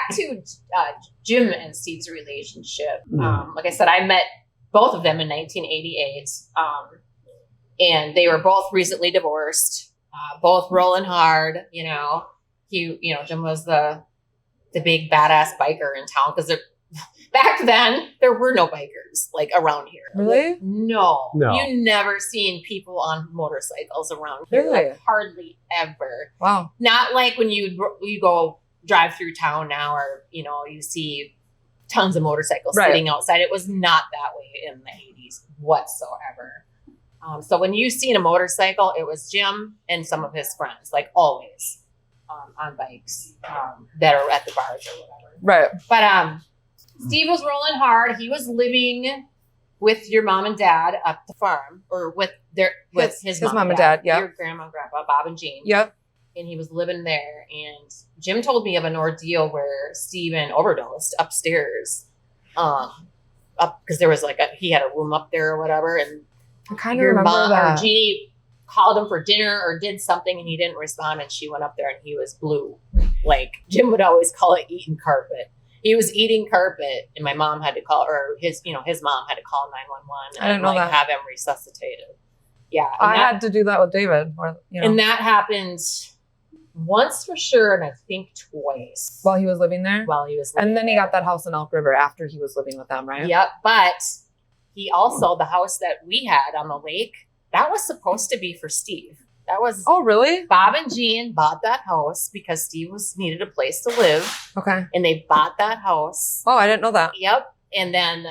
back to Jim and Steve's relationship. Like I said, I met both of them in 1988. And they were both recently divorced, both rolling hard. Jim was the big badass biker in town because back then there were no bikers like around here. Really? Like, no. You never seen people on motorcycles around here. Really? Like, hardly ever. Wow. Not like when you go drive through town now, or you see tons of motorcycles sitting outside. It was not that way in the 80s whatsoever. So when you seen a motorcycle, it was Jim and some of his friends, like always, on bikes that are at the bars or whatever. Right. But Steve was rolling hard. He was living with your mom and dad at the farm, or with his mom and dad. Yeah. Your grandma and grandpa, Bob and Jean. Yep. And he was living there. And Jim told me of an ordeal where Steven overdosed upstairs. Because there was he had a room up there or whatever, and I kind of remember that. Or Jeannie called him for dinner or did something and he didn't respond, and she went up there and he was blue. Like Jim would always call it eating carpet. He was eating carpet, and my mom had to call, or his mom had to call 911 I didn't know that. Have him resuscitated. Yeah. I had to do that with David. And that happened once for sure, and I think twice. While he was living there? And then he got that house in Elk River after he was living with them, right? Yep. But he also, the house that we had on the lake, that was supposed to be for Steve. That was... Oh, really? Bob and Jean bought that house because Steve needed a place to live. Okay. And they bought that house. Oh, I didn't know that. Yep. And then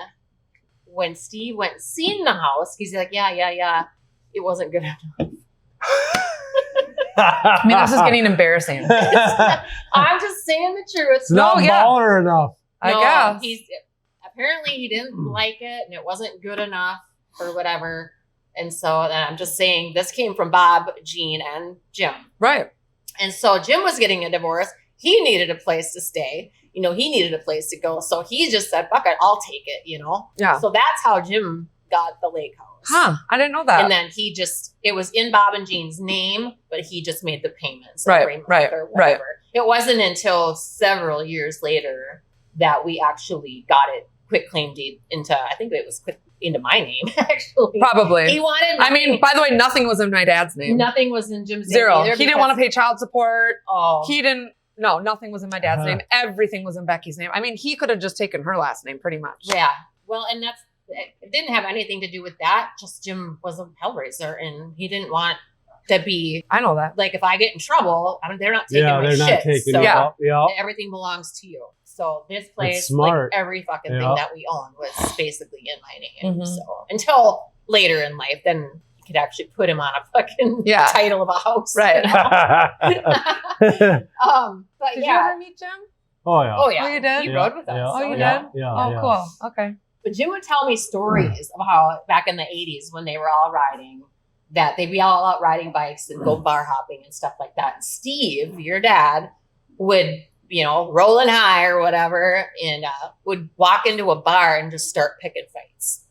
when Steve went and seen the house, he's like, yeah. It wasn't good enough. I mean, this is getting embarrassing. I'm just saying the truth. It's not baller enough. I guess. Apparently he didn't like it, and it wasn't good enough or whatever. And so then I'm just saying this came from Bob, Jean, and Jim. Right. And so Jim was getting a divorce. He needed a place to stay. He needed a place to go. So he just said, fuck it, I'll take it, Yeah. So that's how Jim got the lake house. Huh. I didn't know that. And then it was in Bob and Jean's name, but he just made the payments. Right. Or whatever. It wasn't until several years later that we actually got it quit claim deed into, I think it was into my name, actually. Probably. He wanted I mean, by the way, nothing was in my dad's name. Nothing was in Jim's name. Zero. He didn't want to pay child support. Oh. No, nothing was in my dad's name. Everything was in Becky's name. I mean, he could have just taken her last name pretty much. Yeah. Well, and it didn't have anything to do with that. Just Jim was a hellraiser, and he didn't want to be. I know that. Like, if I get in trouble, they're not taking my shit. Not taking it out. Yeah. Everything belongs to you. So this place, like every fucking thing that we own, was basically in my name. Mm-hmm. So until later in life, then you could actually put him on a fucking title of a house. Right. But did you ever meet Jim? Oh, yeah. Oh, yeah. Oh, you did? He rode with us. Oh, you did? Yeah. Oh, cool. Okay. But Jim would tell me stories of how back in the 80s when they were all riding, that they'd be all out riding bikes and go bar hopping and stuff like that. And Steve, your dad, would, rolling high or whatever, and would walk into a bar and just start picking fights.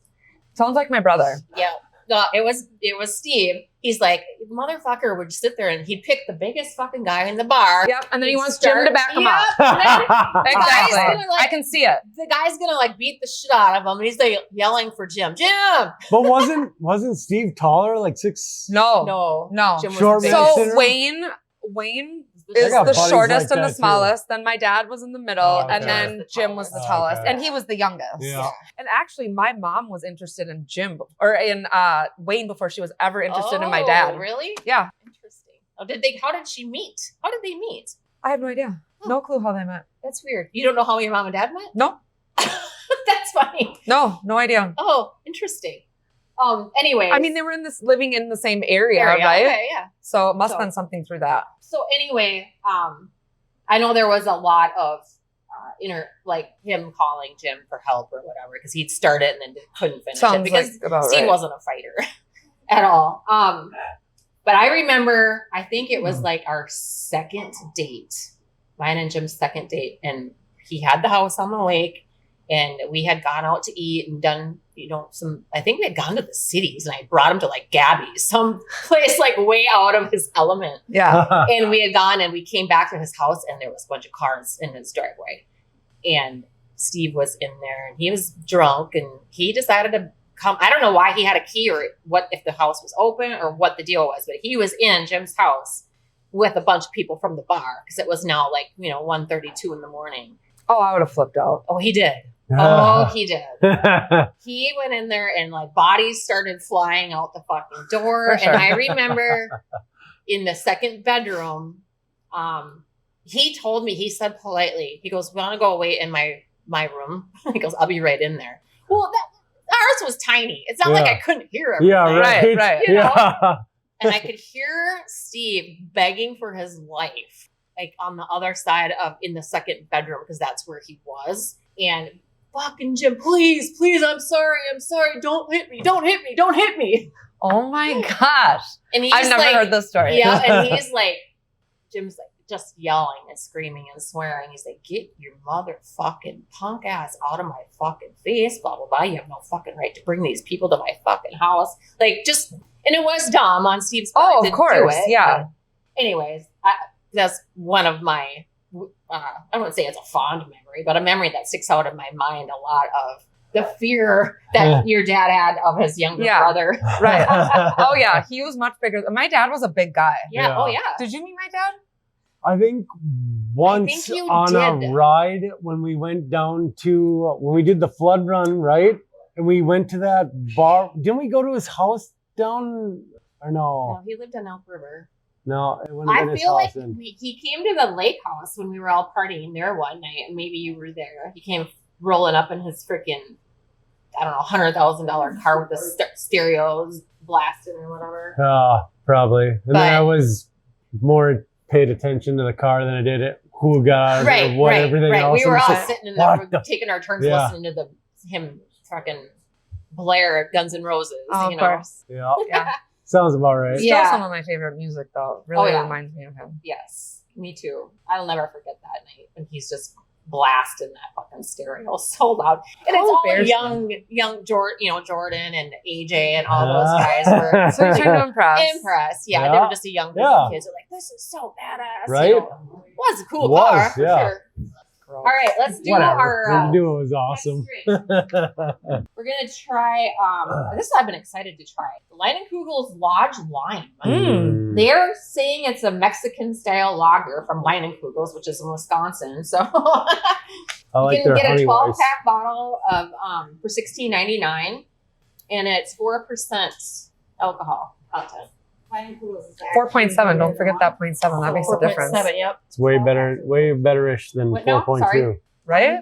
Sounds like my brother. Yeah. No, it was Steve. He's like, motherfucker would sit there and he'd pick the biggest fucking guy in the bar. Yep. And then he wants Jim to back him up. Exactly. I can see it. The guy's gonna beat the shit out of him, and he's yelling for Jim. But wasn't Steve taller, like 6? No. Jim Short was so Wayne is the shortest and the smallest. Then my dad was in the middle, and then Jim was the tallest, and he was the youngest. Yeah. And actually, my mom was interested in Jim or in Wayne before she was ever interested in my dad. Really? Yeah. Interesting. How did she meet? How did they meet? I have no idea. No clue how they met. That's weird. You don't know how your mom and dad met? No. That's funny. No idea. Oh, interesting. Anyway. I mean, they were living in the same area, right? Okay, yeah. So it must have been something through that. So anyway, I know there was a lot of him calling Jim for help or whatever, because he'd start it and then couldn't finish it because Steve wasn't a fighter at all. But I remember, I think it was like our second date, mine and Jim's second date, and he had the house on the lake. And we had gone out to eat and done, I think we had gone to the cities, and I brought him to Gabby's, some place way out of his element. Yeah. And we had gone and we came back to his house, and there was a bunch of cars in his driveway. And Steve was in there and he was drunk and he decided to come. I don't know why he had a key or what, if the house was open or what the deal was, but he was in Jim's house with a bunch of people from the bar because it was now like, 1:32 in the morning. Oh, I would have flipped out. Oh, he did. Oh, he did. He went in there and like bodies started flying out the fucking door. Sure. And I remember in the second bedroom, he told me, he said politely, he goes, "Want to go wait in my room?" He goes, "I'll be right in there." Well, ours was tiny. It's not like I couldn't hear everything. Yeah, right. And I could hear Steve begging for his life, like on the other side in the second bedroom, because that's where he was. And fucking Jim, please, I'm sorry. Don't hit me. Oh my gosh. And I've never heard this story. Yeah, and he's like, Jim's like just yelling and screaming and swearing. He's like, "Get your motherfucking punk ass out of my fucking face, blah, blah, blah. You have no fucking right to bring these people to my fucking house." Like just, and it was dumb on Steve's part. Oh, of course. Yeah. But anyways, that's one of my, I wouldn't say it's a fond memory, but a memory that sticks out in my mind a lot of the fear that your dad had of his younger brother. Right. Oh, yeah. He was much bigger. My dad was a big guy. Yeah. Oh, yeah. Did you meet my dad? I think once on a ride when we went down to, when we did the flood run, right? And we went to that bar. Didn't we go to his house down, or no? No, he lived on Elk River. No, it wouldn't I have been his feel house like he came to the lake house when we were all partying there one night, and maybe you were there. He came rolling up in his freaking, I don't know, $100,000 car with the stereos blasting or whatever. Probably. And then I was more paid attention to the car than I did it. Who got everything else. We were all sitting in there, taking our turns listening to him fucking blare at Guns N' Roses. Oh, of course. Yeah. Sounds about right. Still some of my favorite music, though. Really reminds me of him. Yes, me too. I'll never forget that night when he's just blasting that fucking stereo so loud. And it's all young Jordan and AJ and all those guys were so you're trying to impress. Yeah, they were just a young group of kids. They're like, "This is so badass." Right? It was a cool car for sure. Gross. All right, let's do our. Do it was awesome. We're gonna try. This I've been excited to try. Leinenkugel's Lodge Lime. They're saying it's a Mexican style lager from Leinenkugel's, which is in Wisconsin. So you can get a 12-pack bottle of for $16.99, and it's 4% alcohol content. 4.7. Don't forget that 0.7. That makes a difference. 4.7. Yep. It's way better-ish than 4.2. Right?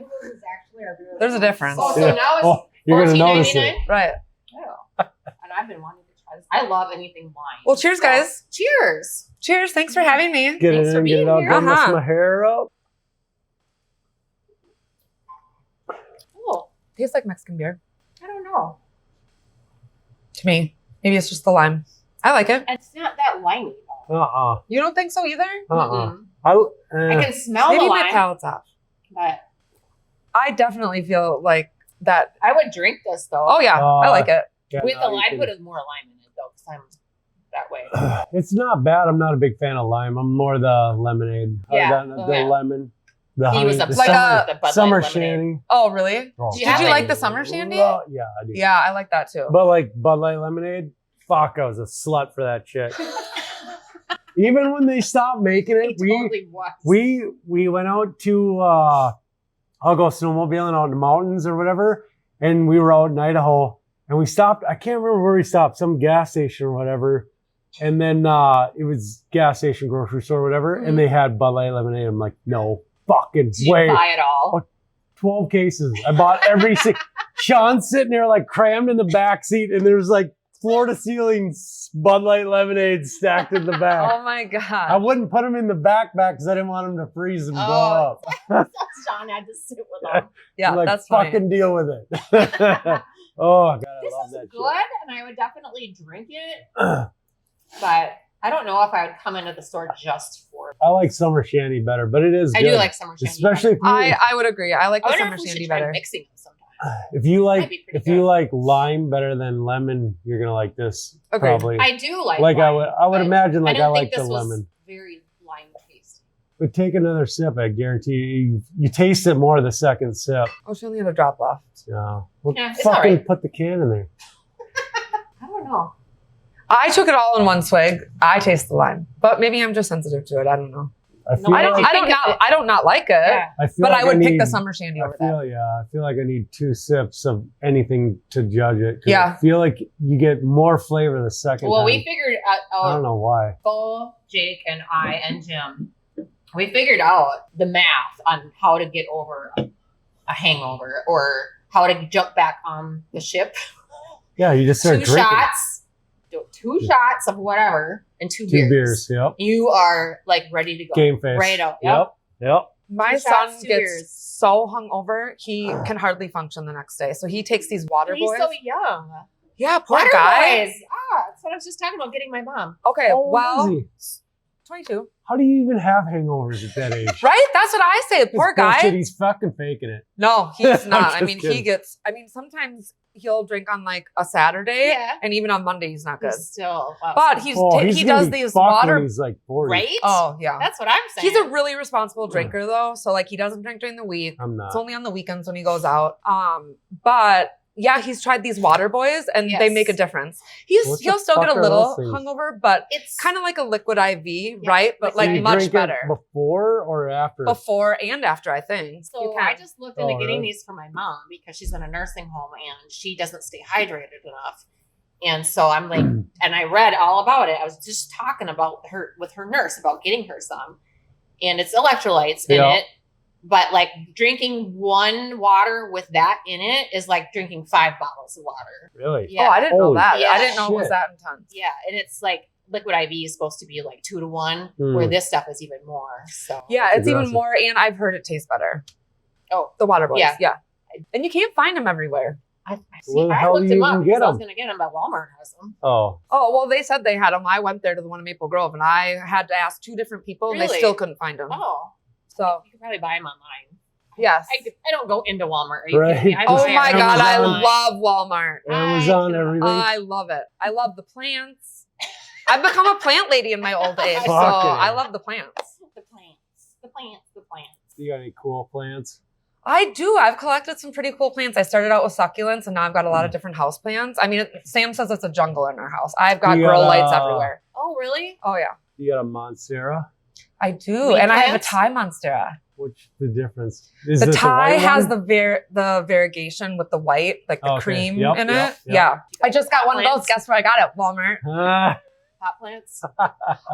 There's a difference. Oh, so now it's you're gonna notice it. Right. Oh. And I've been wanting to try this. I love anything wine. Well, cheers, guys. Cheers. Cheers. Thanks for having me. Get it in, get it out. Don't mess my hair up. Oh. Tastes like Mexican beer. I don't know. To me. Maybe it's just the lime. I like it. It's not that limey though. You don't think so either? I can smell the lime. Maybe my palate's off. But I definitely feel like that. I would drink this though. Oh yeah, I like it. Yeah, with the lime, put more lime in it though, because I'm that way. It's not bad. I'm not a big fan of lime. I'm more the lemonade. The lemon. The he honey, was the like a summer shandy. Oh really? Oh, Did you like the summer shandy? Yeah, I do. Yeah, I like that too. But like Bud Light lemonade, fuck, I was a slut for that shit. Even when they stopped making it, we went out to I'll go snowmobiling out in the mountains or whatever, and we were out in Idaho, and we stopped. I can't remember where we stopped, some gas station or whatever, and then it was gas station, grocery store, or whatever, and they had Bud Light lemonade. I'm like, no fucking way. Did you buy it all? 12 cases. I bought every Sean's sitting there like crammed in the back seat, and there's like floor to ceiling Bud Light lemonade stacked in the back. Oh my god! I wouldn't put them in the backpack because I didn't want them to freeze and blow up. Sean had to sit with them. Yeah, like, that's fucking funny. deal with it. Oh god, this I love is that good, shit. and I would definitely drink it. But I don't know if I would come into the store just for it. I like summer shandy better, but it is good. I do like summer shandy, especially if you, I would agree. I like the summer if we shandy should try better. mixing them sometime. If you like lime better than lemon, you're gonna like this. Agreed. Probably. I do like lime, I would imagine I like the this lemon. Very lime tasty. But take another sip. I guarantee you taste it more the second sip. Oh, she only had a drop left. Yeah. Well, Yeah, it's fucking all right. put the can in there. I don't know. I took it all in one swig. I taste the lime, but maybe I'm just sensitive to it. I don't know. I feel I don't not like it. Yeah. but I would pick the summer shandy over that. I feel like I need 2 sips of anything to judge it. Yeah. I feel like you get more flavor the second Well, time. we figured I don't out, know why. Bo, Jake, and I, and Jim, we figured out the math on how to get over a hangover or how to jump back on the ship. Yeah, you just start 2 drinking. shots, do 2 shots of whatever, and 2 2 beers. beers, yep. You are like ready to go. Game face. Right out. Yep. My 2 son shots, 2 gets beers. so hungover, he can hardly function the next day. So he takes these water He's boys. so young. Yeah, poor Water guy. boys. That's what I was just talking about, getting my mom. Okay, How old well, is he? 22. How do you even have hangovers at that age? Right? That's what I say. Poor It's bullshit, guy. He's fucking faking it. No, he's not. I just mean, kidding. sometimes he'll drink on like a Saturday, Yeah. and even on Monday he's not good. He's still. But He's he gonna does be these fucked water. when he's like 40. right? Oh yeah, That's what I'm saying. he's a really responsible drinker though. So like he doesn't drink during the week. I'm It's not. only on the weekends when he goes out. But yeah, he's tried these water boys and Yes. they make a difference. What the He'll still get fuck a are little those things? hungover, but It's kind of like a liquid IV, Yeah. right? But So like you much drink it better before or after? before and after, I think. So You can. I just looked into Oh, getting really? these for my mom because she's in a nursing home and she doesn't stay hydrated enough. And so I'm like, and I read all about it. I was just talking about her with her nurse about getting her some, and it's electrolytes in Yeah. it. But like drinking 1 water with that in it is like drinking 5 bottles of water. Really? Yeah. Oh, I didn't know Holy that. Yeah. I didn't know it was shit. that intense. Yeah, and it's like liquid IV is supposed to be like 2 to 1, Mm. where this stuff is even more. So Yeah, That's it's even aggressive. more, and I've heard it tastes better. Oh, The water boys. Yeah. Yeah. And you can't find them everywhere. I Where the I hell looked do you them up even because get I was them? going to get them, but Walmart has them. Oh. Oh, well, they said they had them. I went there to the one in Maple Grove, and I had to ask 2 different people, and they Really? still couldn't find them. Oh, So, you can probably buy them online. yes. I don't go into Walmart. Are you Right. kidding me? I Oh buy my everything God, I online. love Walmart. Amazon, everything. I love it. I love the plants. I've become a plant lady in my old age, so Fucking. I love the plants. The plants. The plants. The plants. You got any cool plants? I do. I've collected some pretty cool plants. I started out with succulents, and now I've got a lot of different house plants. I mean, Sam says it's a jungle in our house. I've got You grow got, lights everywhere. Oh, really? Oh yeah, You got a Monstera? I do, Weed and I have a plants? Thai monstera. What's the difference? Is The this Thai white has one? the variegation with the white, like the Okay. cream Yep, in yep, it. yep. Yeah, I just got one of those. Plants? Guess where I got it? Walmart. Ah, Pot plants?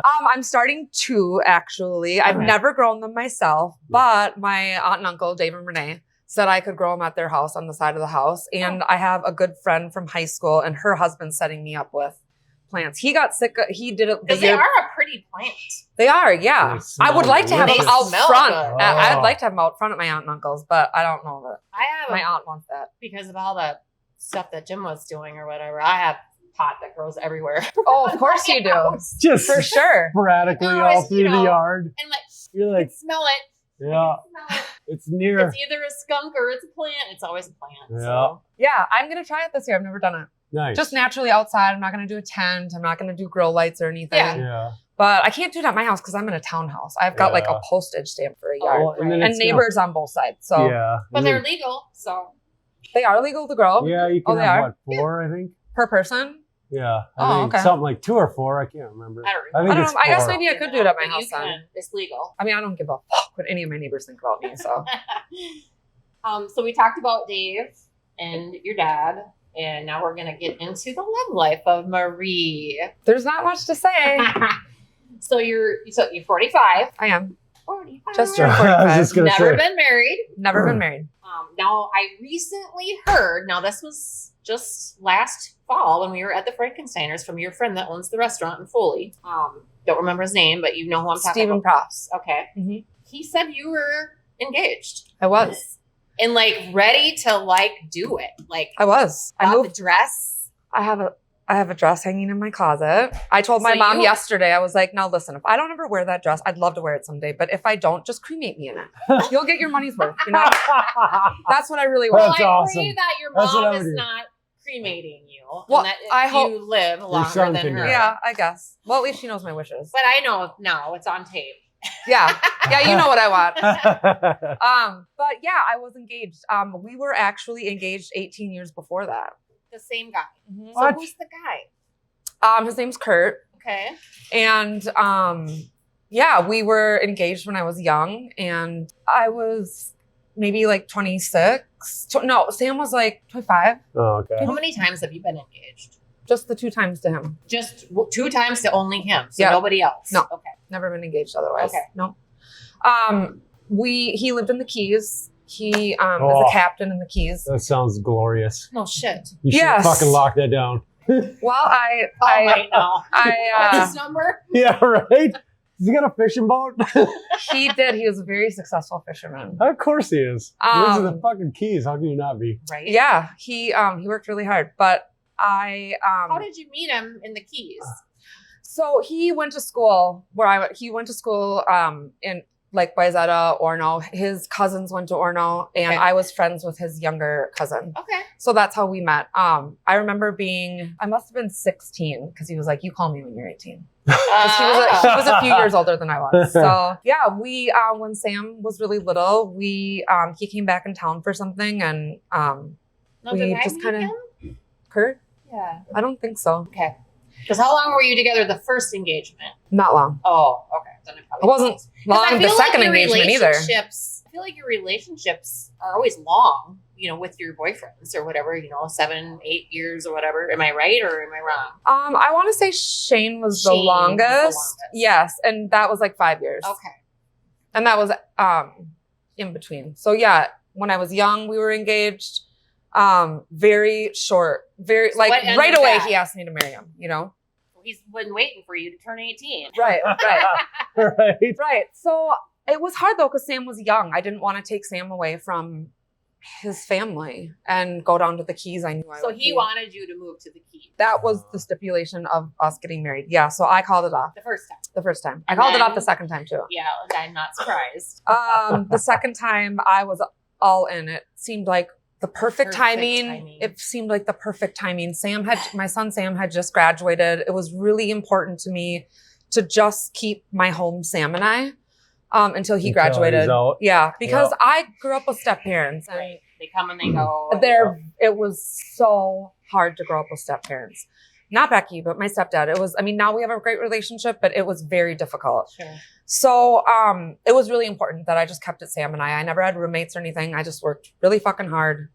I'm starting 2 actually. I've Okay. never grown them myself, but my aunt and uncle, Dave and Renee, said I could grow them at their house on the side of the house. And I have a good friend from high school, and her husband's setting me up with plants. He got sick. He did it the Because they year. are a pretty plant. They are, yeah. They I would like to have them smell out delicious. front. They smell good. I'd Oh. like to have them out front at my aunt and uncle's, but I don't know that I have my a, aunt wants that. because of all the stuff that Jim was doing or whatever. I have pot that grows everywhere. Oh, of course you do. just For sure. sporadically No, all it's, through you the know, yard. And like, You're I like, can smell it. yeah, I can smell it. it's near. It's either a skunk or it's a plant. It's always a plant. Yeah. So. Yeah, I'm going to try it this year. I've never done it. Nice. Just naturally outside. I'm not going to do a tent. I'm not going to do grow lights or anything. Yeah. yeah. But I can't do it at my house because I'm in a townhouse. I've got like Yeah. a postage stamp for a Oh, yard. Well, and then And it's neighbors on both sides. So Yeah. But they're legal, so. they are legal to grow Yeah, you Oh, can they have are? what, 4, I think? per person. Yeah. Oh, I think okay. something like 2 or 4. I can't remember. I don't I remember. think I it's don't know. I guess 4. maybe I could do it at my But house you then. can. It's legal. I mean, I don't give a fuck what any of my neighbors think about me. So So we talked about Dave and your dad, and now we're gonna get into the love life of Marie. there's not much to say. So you're 45. I am 45. just I turned was 45. just gonna Never say. been married. Never been married. Now I recently heard. Now this was just last fall when we were at the Frankensteiners from your friend that owns the restaurant in Foley. Don't remember his name, but you know who I'm talking Stephen about. Props. Okay. Mhm. He said you were engaged I was. and like ready to like do it. Like I was. I got moved. the dress. I have a dress hanging in my closet. I told my So mom you- yesterday, I was like, now listen, if I don't ever wear that dress, I'd love to wear it someday. But if I don't, just cremate me in it. You'll get your money's worth. You know? That's what I really Well, want. That's I awesome. pray that your That's what mom I would is do. not cremating you. Well, and that I you hope- live longer son than can do her. it. Yeah, I guess. Well, at least she knows my wishes. But I know now it's on tape. Yeah. Yeah, you know what I want. But yeah, I was engaged. We were actually engaged 18 years before that. The same guy. Mm-hmm. So who's the guy? His name's Kurt. Okay. And yeah, we were engaged when I was young, and I was maybe like 26. No, Sam was like 25. Oh, okay. How many times have you been engaged? Just the 2 times to him. Just 2 times to only him. So Yeah. nobody else. No. Okay. Never been engaged otherwise. Okay. No. He lived in the Keys. He is a captain in the Keys. That sounds glorious. No shit. You should Yes. fucking lock that down. Well, I might know. What's his I number? Yeah, right? Has he got a fishing boat? he did. He was a very successful fisherman. Of course he is. Those are the Um, fucking Keys. How can you not be? Right. Yeah, he worked really hard. But I How did you meet him in the Keys? so he went to school he went to school in like Wayzata, Orono. His cousins went to Orono, and Okay. I was friends with his younger cousin. Okay. So that's how we met. I remember I must have been 16 because he was like, "You call me when you're 18." He was a few years older than I was. So yeah, we when Sam was really little, he came back in town for something, and No, we did I just meet kind of him? Kurt. Yeah. I don't think so. Okay. Because how long were you together the first engagement? Not long. Oh, okay. Then it probably It wasn't was. 'Cause I long the feel second your engagement either. relationships- I feel like your relationships are always long, with your boyfriends or whatever, 7, 8 years or whatever. Am I right or am I wrong? I want to say Shane was the Shane was the longest. longest. Yes, and that was like 5 years. Okay. And that was in between. So yeah, when I was young, we were engaged. Very short, very So like what ended right away that? he asked me to marry him, He's been waiting for you to turn 18. Right. Right? Right. So it was hard though, because Sam was young. I didn't want to take Sam away from his family and go down to the Keys. I knew I So would he be. wanted you to move to the Keys That was the stipulation of us getting married. Yeah. So I called it off the first time. the first time. I And called it off then- the second time too. Yeah, I'm not surprised. The second time I was all in. It seemed like the perfect timing. It seemed like the perfect timing. My son Sam had just graduated. It was really important to me to just keep my home Sam and I until he graduated. he's out. Yeah, because I grew up with step parents. And Right. They come and they go. it was so hard to grow up with step parents. Not Becky, but my stepdad. Now we have a great relationship, but it was very difficult. Sure. So it was really important that I just kept it Sam and I. I never had roommates or anything. I just worked really fucking hard,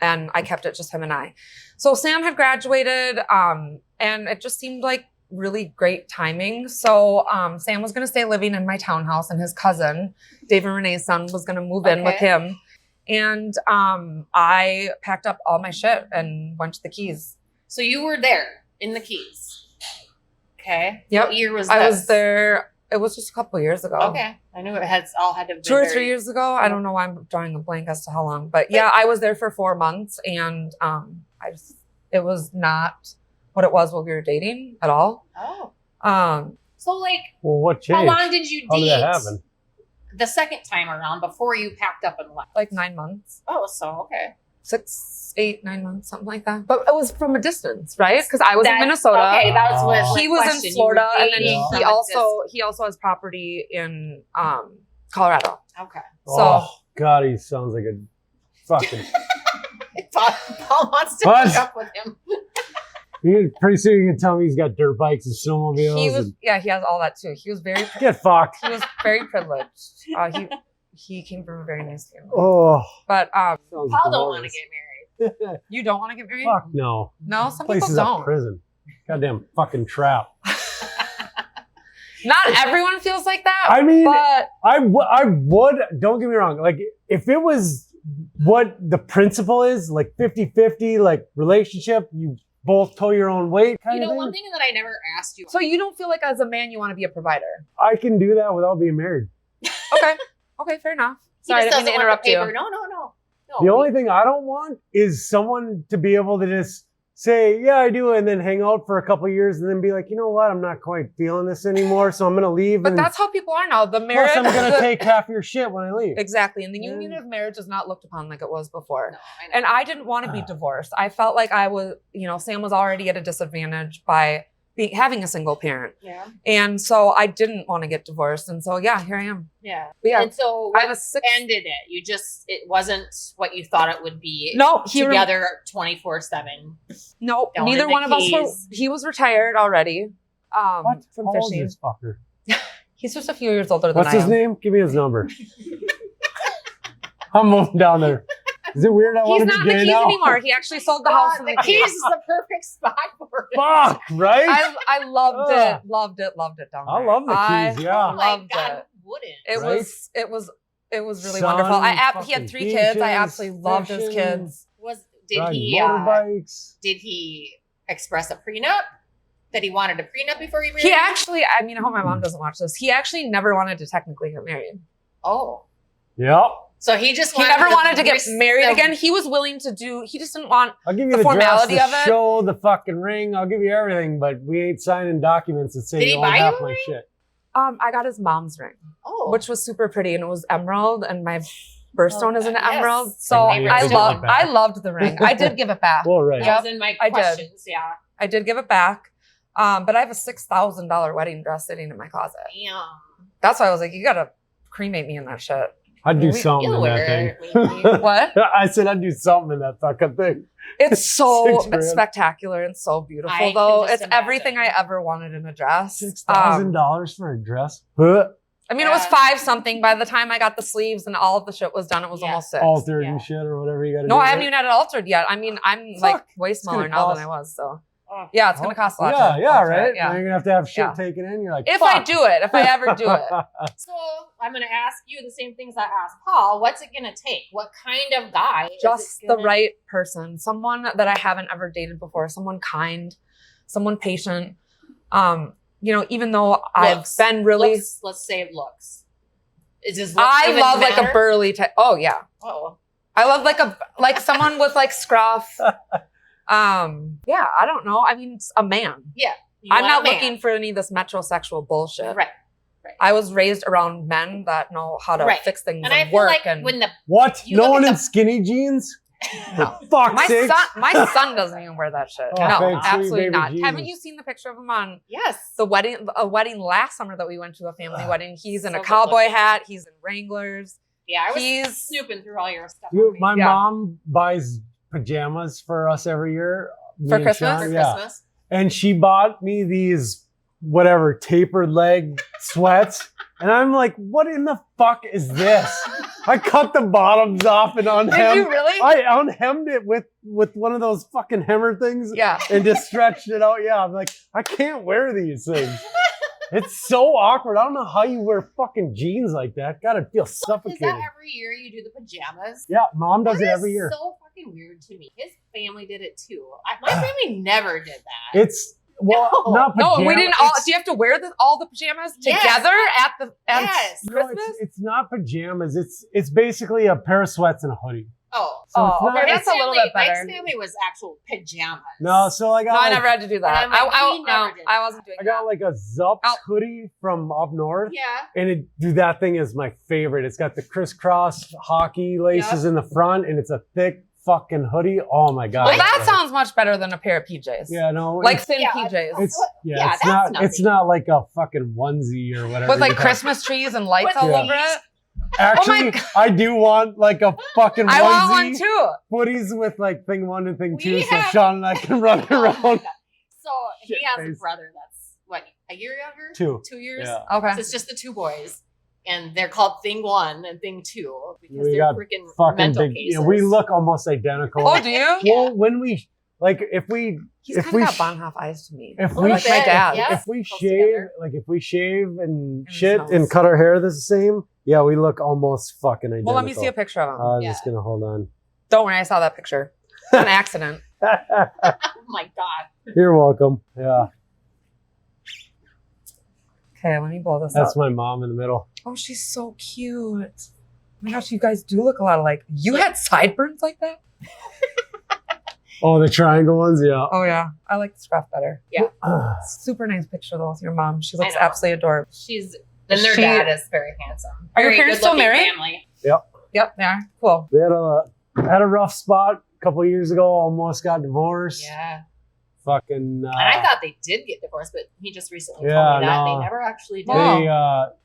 and I kept it just him and I. So Sam had graduated, and it just seemed like really great timing. So Sam was going to stay living in my townhouse, and his cousin, David Renee's son, was going to move in with him. And I packed up all my shit and went to the Keys. So you were there in the Keys. Okay. Yep. What year was I this? was there. It was just a couple of years ago. Okay. I knew it had to have been 2 or very- 3 years ago. I don't know why I'm drawing a blank as to how long, but yeah, I was there for 4 months, and it was not what it was when we were dating at all. Oh. So Well, what changed? how long did you How did date that happen? the second time around before you packed up and left? Like 9 months, Oh, so okay. 6, 8, 9 months, something like that. But it was from a distance, right? Because I was in Minnesota. Okay, that was what He my was question. in You Florida, were and then dating Yeah. he from a also has property in Colorado. Okay. So God, he sounds like a fucking. Paul wants to What? hook up with him. Pretty soon you can tell me he's got dirt bikes and snowmobiles. he was, and- he has all that too. He was very Get fucked. privileged. He came from a very nice family. Oh, But sounds Paul don't want to glorious. get married. you don't want to get married? Fuck no. No, some Place people is a don't. prison. Goddamn fucking trap. Not everyone feels like that. I mean, but I would, don't get me wrong, like, if it was what the principle is, like 50-50, like relationship, you both tow your own weight kind of thing, One thing that I never asked you. so you don't feel like as a man you want to be a provider? I can do that without being married. Okay, fair enough. He Sorry, I just didn't mean to doesn't want interrupt the paper. you. No. The only thing I don't want is someone to be able to just say, yeah, I do, and then hang out for a couple of years and then be like, you know what, I'm not quite feeling this anymore, so I'm going to leave. But and that's how people are now. The marriage. plus I'm going to take half your shit when I leave. Exactly. And the Yeah. union of marriage is not looked upon like it was before. No, I know. And I didn't want to be divorced. I felt like I was, Sam was already at a disadvantage by having a single parent. Yeah. And so I didn't want to get divorced. And so, yeah, here I am. Yeah. But yeah. And so I have ended it. It wasn't what you thought it would be. No, together 24/7. Nope. Neither one of us he was retired already. What? From How old fishing. is this fucker? He's just a few years older than What's his name? Give me his number. I'm moving down there. Is it weird? He's not in the Keys anymore. He actually sold the house in the Keys is the perfect spot for it. Fuck, right? I loved it. Loved it down there. I love the Keys, yeah. Oh my Loved God, it. who wouldn't? It was really Sun, wonderful. He had 3 kids. I beaches, absolutely loved his fishing, kids. Did motorbikes. did he express a prenup? That he wanted a prenup before he married? He actually, I mean, I hope my mom doesn't watch this. He actually never wanted to technically get married. Oh. Yep. So he never wanted to get married again. He was willing to he just didn't want I'll give you the formality dress, of the it. show, the fucking ring. I'll give you everything, but we ain't signing documents that say Did he you own buy half you a my ring? shit. I got his mom's ring, which was super pretty, and it was emerald, and my birthstone is an emerald. So I loved the ring. I did give it back. Well, right. That was in my questions. Yeah. I did give it back. But I have a $6,000 wedding dress sitting in my closet. Damn. That's why I was like, you gotta cremate me in that shit. I'd do something in that thing. What? I said I'd do something in that fucking thing. It's so spectacular and so beautiful, though. It's everything I ever wanted in a dress. $6,000 for a dress? I mean, it was 5 something. By the time I got the sleeves and all of the shit was done, it was almost 6. Altered and shit or whatever you gotta do. No, I haven't even had it altered yet. I mean, I'm like way smaller now than I was, so. Yeah, it's going to cost a lot. Yeah, right? Yeah. You're going to have shit taken in. You're like, if I do it, if I ever do it. So I'm going to ask you the same things I asked Paul. What's it going to take? What kind of guy? Just the right person. Someone that I haven't ever dated before. Someone kind. Someone patient. Even though I've been really... Let's say looks. Is this I love like a burly type. Oh, yeah. Oh. I love like someone with like scruff. Yeah, I don't know. I mean, it's a man. Yeah. I'm not looking for any of this metrosexual bullshit. Right. I was raised around men that know how to fix things and I work. Feel like when what? No one in skinny jeans? No. Fuck's sake. My son doesn't even wear that shit. No, absolutely not. Jesus. Haven't you seen the picture of him on the wedding last summer that we went to, a family wedding? He's in a cowboy hat. He's in Wranglers. Yeah, I was snooping through all your stuff. My mom buys pajamas for us every year. For Christmas? Christmas. And she bought me these, whatever, tapered leg sweats. And I'm like, what in the fuck is this? I cut the bottoms off and unhemmed. Did you really? I unhemmed it with one of those fucking hammer things. Yeah. And just stretched it out. Yeah, I'm like, I can't wear these things. It's so awkward. I don't know how you wear fucking jeans like that. Gotta feel suffocated. Is that every year you do the pajamas? Yeah, mom does it every year. So fucking weird to me. His family did it too. My family never did that. It's not pajamas. No, we didn't all. Do you have to wear all the pajamas together at Christmas? No, it's not pajamas. It's basically a pair of sweats and a hoodie. Okay, that's a little bit better. Mike's family was actual pajamas. No, so I got. I never had to do that. I wasn't doing that. I got like a Zups hoodie from up north. Yeah. And that thing is my favorite. It's got the crisscross hockey laces in the front, and it's a thick fucking hoodie. Oh my god. Well, that sounds much better than a pair of PJs. Yeah, no. Like thin PJs. It's not like a fucking onesie or whatever. With like Christmas trees and lights all over it. Actually, I do want like a fucking onesie. I want one too. Footies with like thing 1 and thing 2, so Sean and I can run around. So he has a brother that's what, a year younger? 2 years. Yeah. Okay. So it's just the 2 boys, and they're called thing 1 and thing 2 because we they're freaking mental cases. Yeah, we look almost identical. Oh, do you? Well, when we if we He's kind of got Bonhoeffer eyes to me. If we like my dad. If we shave and shit and cut our hair the same, yeah, we look almost fucking identical. Well, let me see a picture of him. I'm just gonna hold on. Don't worry, I saw that picture. It's an accident. Oh my god. You're welcome. Yeah. Okay, let me blow this up. That's my mom in the middle. Oh, she's so cute. Oh my gosh, you guys do look a lot alike. You had sideburns like that? Oh, the triangle ones? Yeah. Oh, yeah. I like the scruff better. Yeah. Super nice picture, though, with your mom. She looks absolutely adorable. Then their dad is very handsome. Are your parents still married? Family. Yep, they are. Cool. They had a rough spot a couple of years ago. Almost got divorced. Yeah. fucking. And I thought they did get divorced, but he just recently told Yeah, me that no. they never actually did. They,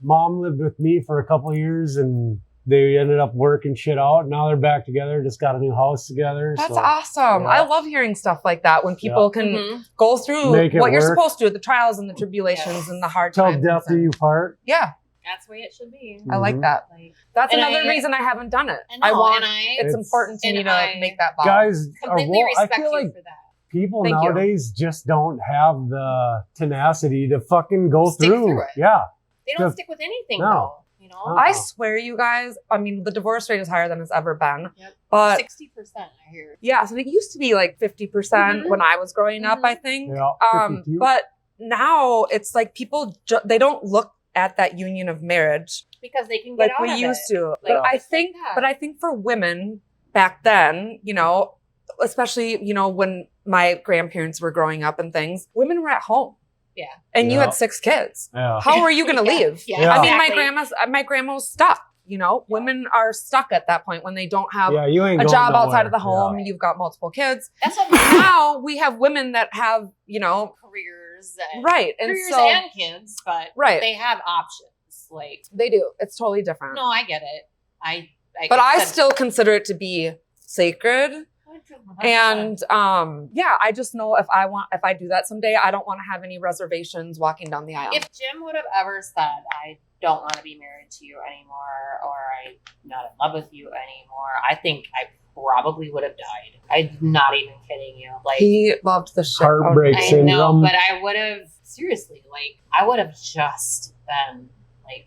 mom lived with me for a couple of years, and they ended up working shit out. Now they're back together. Just got a new house together. That's so, awesome. yeah. I love hearing stuff like that when people can go through Make it what you're work. supposed to, the trials and the tribulations and the hard Till times. death do you part. Yeah, That's the way it should be. I like that. Like, That's And another I- reason I haven't done it. I know, want. and I It's important to and me to I- make that vow. Guys, completely I respect feel you like for that. people Thank you. nowadays just don't have the tenacity to fucking go Stick through it. Yeah. They don't Just- stick with anything, No. though. You know, I swear, you guys. I mean, the divorce rate is higher than it's ever been. Yep. But 60%. I hear. yeah, so it used to be like 50% when I was growing up. I think. Yeah, 52. But now it's like people they don't look at that union of marriage Because they can get like out we of used it. to. Like, But I just like think, that. but I think for women back then, you know, especially when my grandparents were growing up and things, women were at home. Yeah. And you Yeah. had 6 kids. Yeah. How are you going to Yeah. leave? Yeah. Yeah. I mean, Exactly. my grandma was stuck. You know, women are stuck at that point when they don't have Yeah, you ain't a going job nowhere. outside of the home. Yeah. You've got multiple kids. That's what Now we have women that have, careers and right. And careers so, and kids, but right. they have options. Like, They do. It's totally different. no, I get it. But I said- still consider it to be sacred. And yeah, I just know if I do that someday, I don't want to have any reservations walking down the aisle. if Jim would have ever said, I don't want to be married to you anymore, or I'm not in love with you anymore, I think I probably would have died. I'm not even kidding you. Like, He loved the shit. out of Heartbreak me. I syndrome. know, but I would have, seriously, like, I would have just been, like,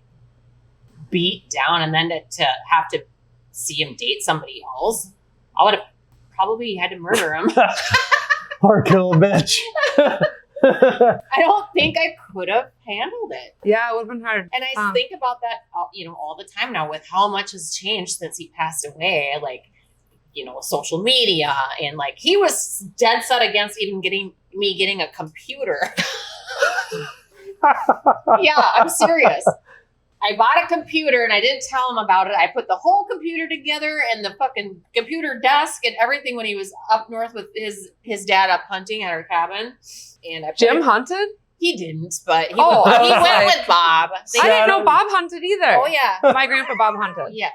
beat down, and then to have to see him date somebody else, I would have probably had to murder him. Or kill a bitch. I don't think I could have handled it. Yeah, it would have been hard. And I think about that, all the time now with how much has changed since he passed away. Like, social media, and like he was dead set against even getting a computer. Yeah, I'm serious. I bought a computer and I didn't tell him about it. I put the whole computer together and the fucking computer desk and everything when he was up north with his dad up hunting at our cabin. And I put Jim it- hunted? He didn't, but he Oh, went, I he was went like- with Bob. They- I didn't know Bob hunted either. Oh yeah. My grandpa Bob hunted. Yes.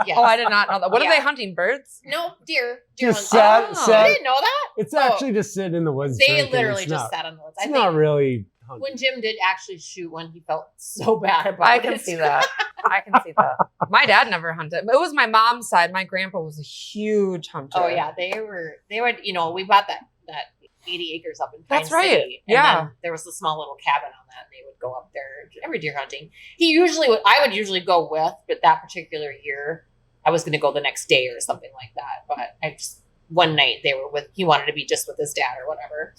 Yes. Oh, I did not know that. What are Yeah. they hunting? Birds? No, deer. Just hunting. sat- You didn't know that? It's Oh. actually just sitting in the woods. They drinking. literally It's just not, sat on the woods. I It's think not really hunting. when Jim did actually shoot one, he felt so bad about I it. can see that. I can see that. My dad never hunted. It was my mom's side. My grandpa was a huge hunter. Oh yeah, they were. We bought that 80 acres up in Pine That's right. City. And Yeah. then there was a small little cabin on that, and they would go up there every deer hunting. I would usually go with, but that particular year, I was going to go the next day or something like that. But one night he wanted to be just with his dad or whatever.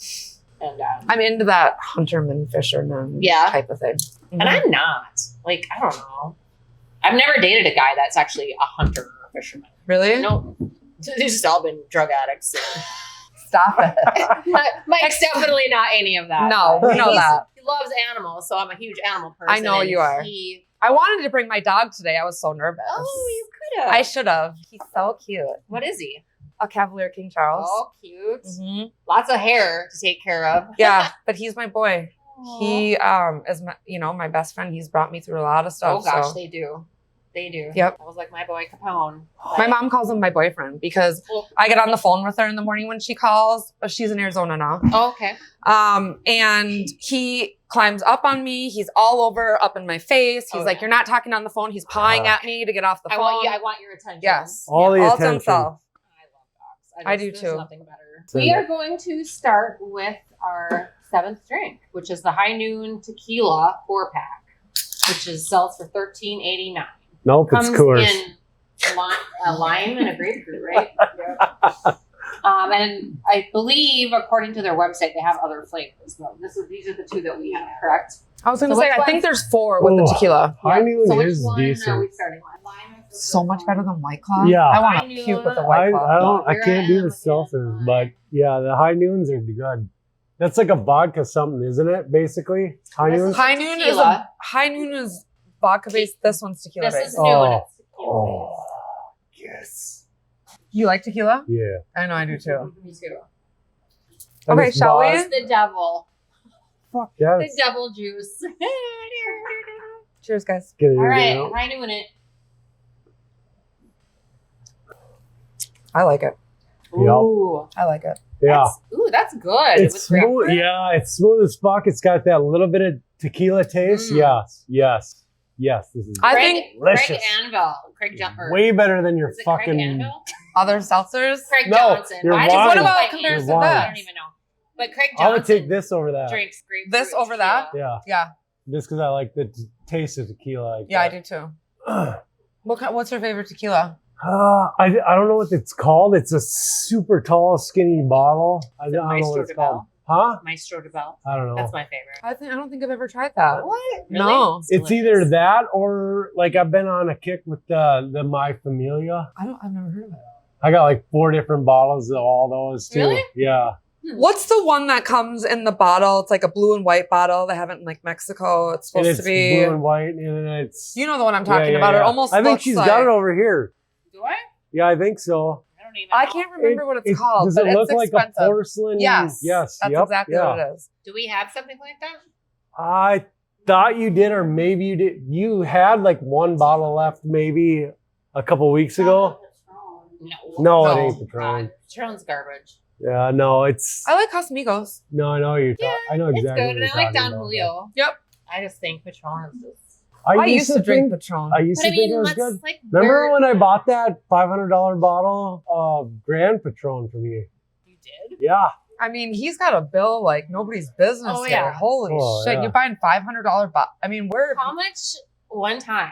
And I'm into that hunterman, fisherman type of thing. and I'm not. Like, I don't know. I've never dated a guy that's actually a hunter or a fisherman. Really? No, they've just all been drug addicts. Stop it. Mike's definitely not any of that. No, we know that. He loves animals, so I'm a huge animal person. I know and you are. I wanted to bring my dog today. I was so nervous. Oh, you could have. I should have. He's so cute. What is he? A Cavalier King Charles. Oh, cute. hmm Lots of hair to take care of. Yeah, but he's my boy. He is my best friend. He's brought me through a lot of stuff. Oh gosh, so. they do. They do. Yep. I was like my boy Capone. My mom calls him my boyfriend because I get on the phone with her in the morning when she calls. She's in Arizona now. Oh, okay. And he climbs up on me. He's all over, up in my face. He's like, yeah. "You're not talking on the phone." He's pawing at me to get off the phone. I want your attention. Yes. All the all to attention. himself. I love dogs. I do there's too. Nothing better. Same. We are going to start with our 7th drink, which is the High Noon Tequila 4-pack, which sells for $13.89. Nope, it's Comes Coors. in a lime and a grapefruit, right? And I believe, according to their website, they have other flavors. Well, these are the 2 that we have, correct? I was going to So say, which I think one? there's 4 with the Oh. tequila. High Noon So which is one are decent. we starting with? Lime is the So much first better one. than White Claw. Yeah. I want High to Noon. puke with a I White Claw. I Here can't I do am the seltzers, again. but yeah, the High Noons are good. That's like a vodka something, isn't it? Basically, High This Noons. is- High Noon is vodka based. This one's tequila This based. is new and it's tequila Oh, yes. You like tequila? Yeah, I know I do too. Me too. Okay, shall we? It's the devil. Fuck yes. The devil juice. Cheers, guys. Get it, All right, you know? how you doing it? I like it. Yep. Ooh, I like it. Yeah. that's good. It's With smooth. grapefruit? Yeah, it's smooth as fuck. It's got that little bit of tequila taste. Yes. This is I Craig, think Craig delicious. Anvil. Craig Johnson. way better than your Is it Craig fucking. Anvil? other seltzers. Craig No, Johnson. your I just wine. What about like compared to I this? don't even know. But Craig I Johnson would take this over that. drinks grapefruit. This over that? tequila. Yeah, Yeah. just because I like the taste of tequila. Yeah, I do too. What's your favorite tequila? I don't know what it's called. It's a super tall, skinny bottle. I Is it don't know what Maestro it's de called. Bell? Huh? Maestro de Bell. I don't know. That's my favorite. I don't think I've ever tried that. What? Really? No. It's either that or like I've been on a kick with the My Familia. I've never heard of it. I got like 4 different bottles of all those too. Really? Yeah. What's the one that comes in the bottle? It's like a blue and white bottle. They have it in like Mexico. It's And supposed it's to be. blue and white, and it's. You know the one I'm talking Yeah, about. yeah. It almost. I think looks she's like, got it over here. Do I? Yeah, I think so. I don't even I know. can't remember what it's called. Does but it look it's like expensive. a porcelain? Yes. Yes. That's Yep, exactly yeah. what it is. Do we have something like that? I thought you did, or maybe you did. You had like 1 bottle left, maybe a couple weeks ago. No. No, No. it ain't Patron. God, Patron's garbage. Yeah, no, it's. I like Casamigos. No, I know you're. Yeah, I know It's exactly. good, what and I you're like talking Don about. Julio. Yep. I just think Patron is just. I used to drink think. Patron. I used But to I think it mean, was let's good. like. Remember when I bought that $500 bottle of Grand Patron from you? You did? Yeah. I mean, he's got a bill like nobody's business Oh, here. yeah. Holy Oh, shit. yeah. You're buying $500 I mean, we're. How much one time?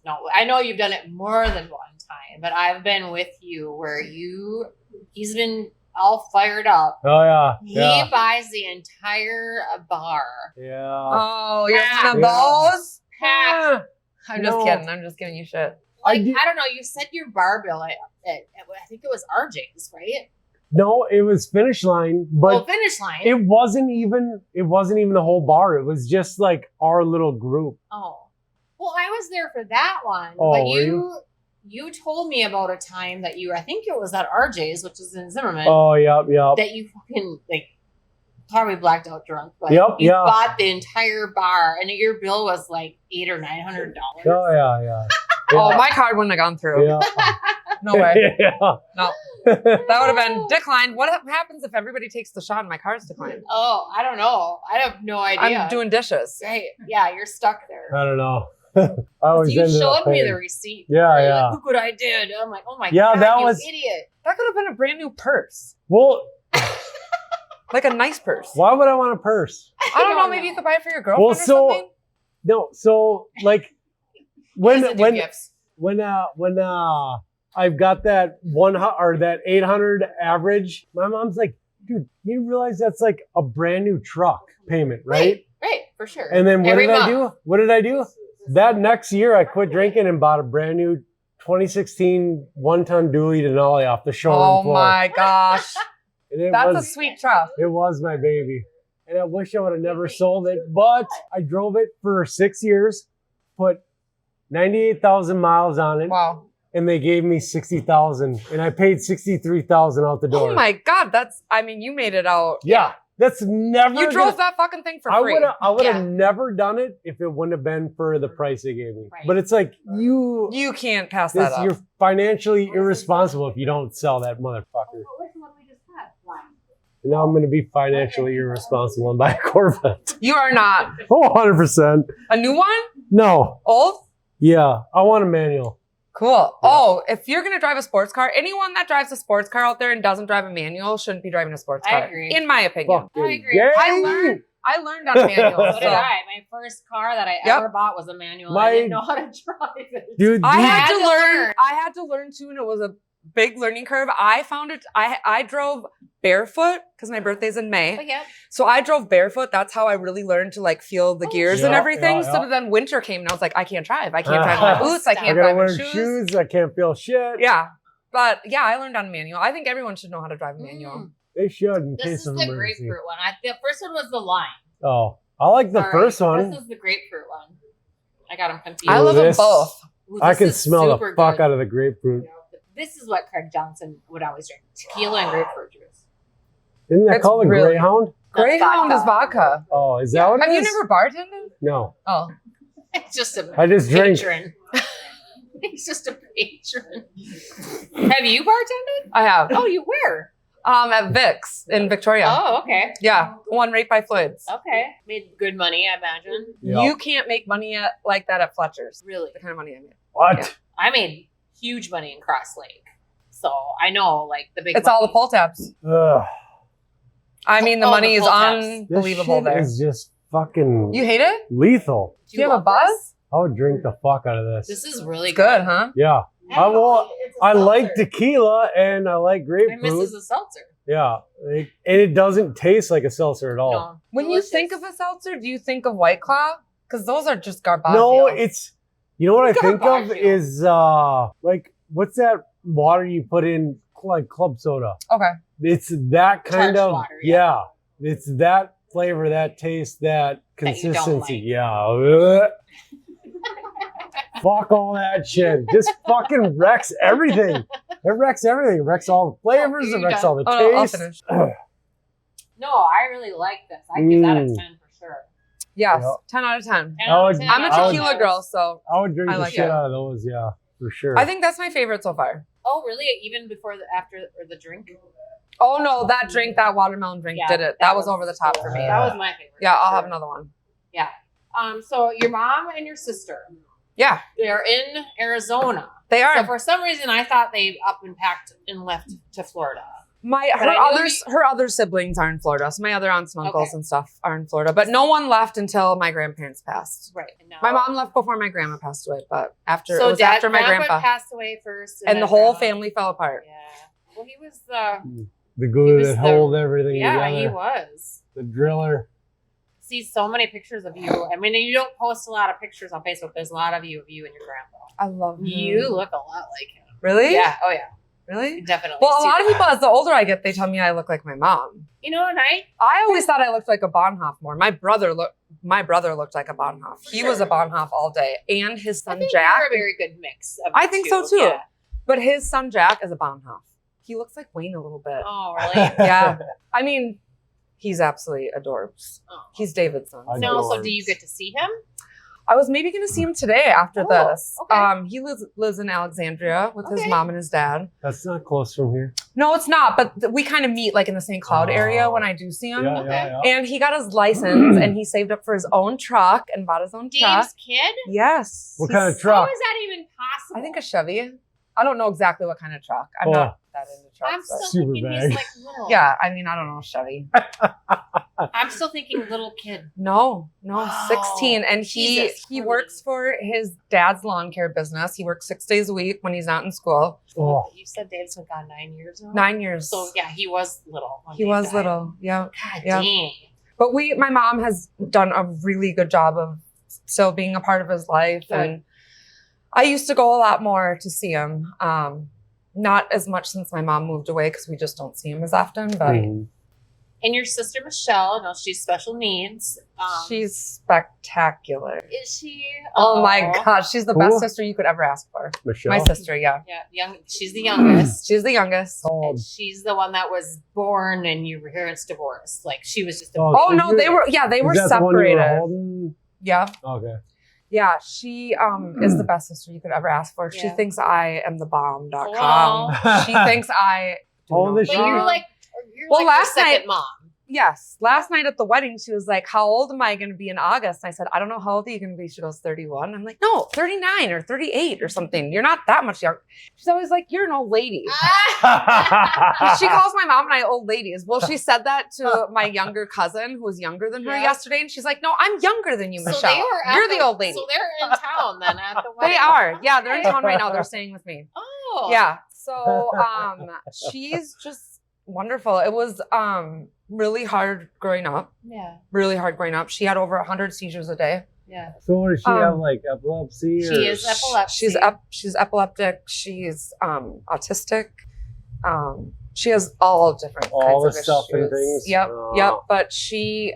No, I know you've done it more than one time, but I've been with you where he's been all fired up. Oh yeah. He Yeah. buys the entire bar. Yeah. Oh, you're Yeah. one of Yeah. those? Half. I'm just No. kidding. I'm just giving you shit. Like, I did- I don't know, you said your bar bill at I think it was RJ's, right? No, it was Finish Line, but Finish Line. it wasn't even the whole bar. It was just like our little group. Oh. Well, I was there for that one. Oh, but were you told me about a time that I think it was at RJ's, which is in Zimmerman, Oh, yep. that you fucking like probably blacked out drunk, but Yep, you yeah. bought the entire bar and your bill was like $800 or $900. Oh yeah. Oh, Yeah. my card wouldn't have gone through. Yeah. No way. yeah. No. That would have been declined. What happens if everybody takes the shot and my card's declined? Oh, I don't know. I have no idea. I'm doing dishes. Right. Yeah, you're stuck there. I don't know. I always You ended up showed me paying. the receipt. Yeah, You're yeah. Like, look what I did. I'm like, oh my Yeah, God, that you was- idiot. That could have been a brand new purse. Well, Like a nice purse. why would I want a purse? I don't know. don't Maybe know. you could buy it for your girlfriend Well, or so something. no, so like He doesn't do when gifts. when I've got that that 800 average, my mom's like, dude, you realize that's like a brand new truck payment, right? Right, for sure. And then what Every did I month. do? What did I do? That next year, I quit drinking and bought a brand new 2016 1-ton dually Denali off the showroom Oh floor. my gosh. And it That's a was, sweet truck. it was my baby. And I wish I would have never sold it, but I drove it for 6 years, put 98,000 miles on it, Wow. and they gave me 60,000, and I paid 63,000 out the door. Oh my God. You made it out. Yeah, that's never. You drove that fucking thing for free. I would have Yeah. never done it if it wouldn't have been for the price they gave me. Right. But it's like you can't pass that up. you're financially irresponsible if you don't sell that motherfucker. And now I'm going to be financially irresponsible and buy a Corvette. You are not. Oh, 100%. A new one? No. Old? Yeah, I want a manual. Cool. Oh, if you're going to drive a sports car, anyone that drives a sports car out there and doesn't drive a manual shouldn't be driving a sports I car. agree. In my opinion. Fucking I agree. gay. I learned on a manual. So did so. I. My first car that I Yep. ever bought was a manual. My- I didn't know how to drive it. Dude, I these- had had to to learn. learn. I had to learn too, and it was a big learning curve. I found it. I drove barefoot because my birthday's in May. But yeah, So I drove barefoot. That's how I really learned to like feel the gears and Yeah, everything. yeah, So yeah. then winter came and I was like, I can't drive. I can't drive my boots. I I can't gotta drive my wear shoes. I can't feel shit. Yeah. But yeah, I learned on a manual. I think everyone should know how to drive a manual. They should in this case is of the emergency. grapefruit one. The first one was the lime. Oh, I like the Sorry, first one. This is the grapefruit one. I got them confused. I love them this- both. Ooh, I this can is smell the super fuck good. out of the grapefruit. This is what Craig Johnson would always drink: tequila and grapefruit juice. Isn't that It's called a really- Greyhound? Greyhound is vodka. Oh, is that what it Have you is? never bartended? No. Oh. It's just a I just drink. patron. He's just a patron. Have you bartended? I have. Oh, you where? At Vic's in Victoria. Oh, okay. Yeah, one right by Floyd's. Okay. Made good money, I imagine. Yep. You can't make money like that at Fletcher's. Really? The kind of money I made. What? Yeah. I made huge money in Cross Lake. So I know, like, the big It's money. all the pull tabs. Ugh. I mean, the Oh, money the is pull tabs. This unbelievable shit there. is just fucking You hate it? lethal. Do you have a love buzz? this? I would drink the fuck out of this. This is really It's good, huh? Yeah. I like tequila and I like My grapefruit. missus a seltzer. Yeah. And it doesn't taste like a seltzer at all. No. When Delicious. you think of a seltzer, do you think of White Claw? Because those are just garbage. No, it's, you know what I think of Garbaggio. is, like, what's that water you put in, like club soda? Okay. It's that kind Charged of, water, yeah. It's that flavor, that taste, that That you don't consistency. like. Yeah. Ugh. Fuck all that shit. Just fucking wrecks everything. It wrecks everything. It wrecks all the flavors. You're It wrecks done. all the Oh, no, I'll taste. finish. No, I really like this. I give that a 10 Mm. for sure. Yes, Yep. 10 out of 10. 10 I out would- of 10. I'm a I would- tequila girl, so I would drink I the like shit it. out of those, yeah, for sure. I think that's my favorite so far. Oh, really? Even before the after or the drink? Oh no, that drink, that watermelon drink Yeah, did it. That was over the top for me. That was my favorite. Yeah, I'll for have sure. another one. Yeah. So your mom and your sister, Yeah, they're in Arizona. they So are. for some reason, I thought they up and packed and left to Florida. Her I knew her other siblings are in Florida. So my other aunts and uncles Okay. and stuff are in Florida. But no one left until my grandparents passed. Right. And now, My mom left before my grandma passed away, but after So it was after my Grandpa grandpa. passed away first, And the then whole Grandma- family fell apart. Yeah. Well, he was the. the glue was that the- hold everything Yeah, together. he was. The driller. See so many pictures of you. I mean, you don't post a lot of pictures on Facebook. There's a lot of you and your grandpa. I love him. You look a lot like him. Really? Yeah. Oh yeah. Really? Definitely. Well, a lot of Super. people, as the older I get, they tell me I look like my mom. You know, and I always thought I looked like a Bonhoff more. My brother looked like a Bonhoff. He was a Bonhoff all day, and his I son think Jack. you're a very good mix. Of I the think two. so too. Yeah. But his son Jack is a Bonhoff. He looks like Wayne a little bit. Oh, really? Yeah. I mean, he's absolutely adorbs. Oh. He's David's son. I No, so Adorbs. do you get to see him? I was maybe going to see him today after Oh, this. okay. He lives in Alexandria with his Okay. mom and his dad. That's not close from here. No, it's not. But we kind of meet like in the St. Cloud area Oh. when I do see him. Yeah, Okay. yeah, yeah. And he got his license and he saved up for his own truck and bought his own truck. Dave's kid? Yes. What kind of How truck? is that even possible? I think a Chevy. I don't know exactly what kind of truck. I'm Oh. not that into I'm trucks. still But Super thinking bag. he's like little. yeah, I mean, I don't know Chevy. I'm still thinking little kid. No, Oh, 16. And Jesus he Christ. works for his dad's lawn care business. He works 6 days a week when he's not in school. Oh, You said Dave's been gone 9 years now? 9 years. So yeah, he was little. when he Dave was died. little. Yeah. God Yeah. dang. But my mom has done a really good job of still being a part of his life. Good. And I used to go a lot more to see him. Not as much since my mom moved away because we just don't see him as often. But mhm. And your sister Michelle, no, she's special needs. she's spectacular. Is she? Oh my gosh, she's the Who? best sister you could ever ask for. Michelle. My sister, yeah. Yeah, she's the youngest. She's the youngest. Oh, And she's the one that was born and your parents divorced. Like she was just a Oh, Oh so no, you're- they were is that the one you were separated. holding? Yeah. Okay. Yeah, she is the best sister you could ever ask for. She Yeah. thinks I am the bomb.com. Wow. She thinks I do Oh, not the But shit. know. you're like, Well, her last second night- mom. Yes. Last night at the wedding, she was like, how old am I going to be in August? And I said, I don't know how old are you going to be? She goes, 31. I'm like, no, 39 or 38 or something. You're not that much younger. She's always like, you're an old lady. She calls my mom and I old ladies. Well, she said that to my younger cousin who was younger than her Yeah. yesterday. And she's like, no, I'm younger than you, So Michelle. they were at You're the old lady. So they're in town then at the wedding. They are. Yeah, they're in town right now. They're staying with me. Oh. Yeah. So she's just wonderful. It was really hard growing up. Yeah. Really hard growing up. She had over 100 seizures a day. Yeah. So what does she have, like epilepsy? She or- is epilepsy. She's epileptic. She's autistic. She has all different all kinds the of stuff issues. and things. Yep. But she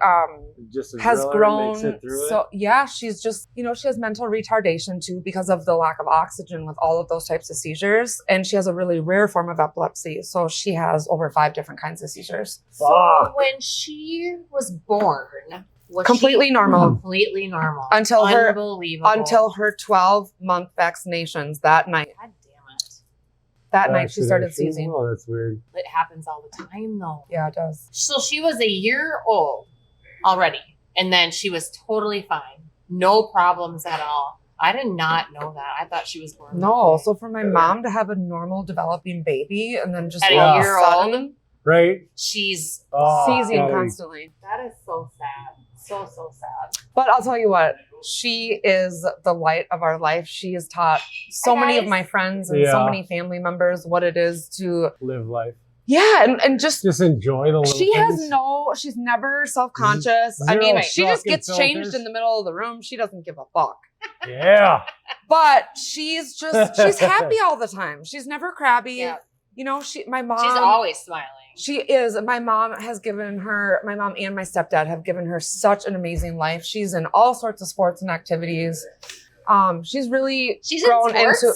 just has grown. makes it through So yeah, she's just, you know, she has mental retardation too because of the lack of oxygen with all of those types of seizures, and she has a really rare form of epilepsy. So she has over 5 different kinds of seizures. So when she was born, was Completely she normal. Completely normal. Until her Unbelievable. 12-month vaccinations that night. God damn it. That night she started seizing. Oh, that's weird. It happens all the time though. Yeah, it does. So she was a year old already, and then she was totally fine. No problems at all. I did not know that. I thought she was born. No, so for my mom to have a normal developing baby and then just At all a of year sudden, old, Right? she's seizing golly. constantly. That is so sad. So sad. But I'll tell you what, she is the light of our life. She has taught so Hi, many of guys. my friends and so Yeah. many family members what it is to, Live life. yeah, and just enjoy the little she things. she's never self-conscious. I Zero mean, she just fucking gets changed filters. in the middle of the room. She doesn't give a fuck. Yeah. But she's happy all the time. She's never crabby. Yeah. You know, my mom. She's always smiling. She is. My mom and my stepdad have given her such an amazing life. She's in all sorts of sports and activities. She's really grown in sports? into.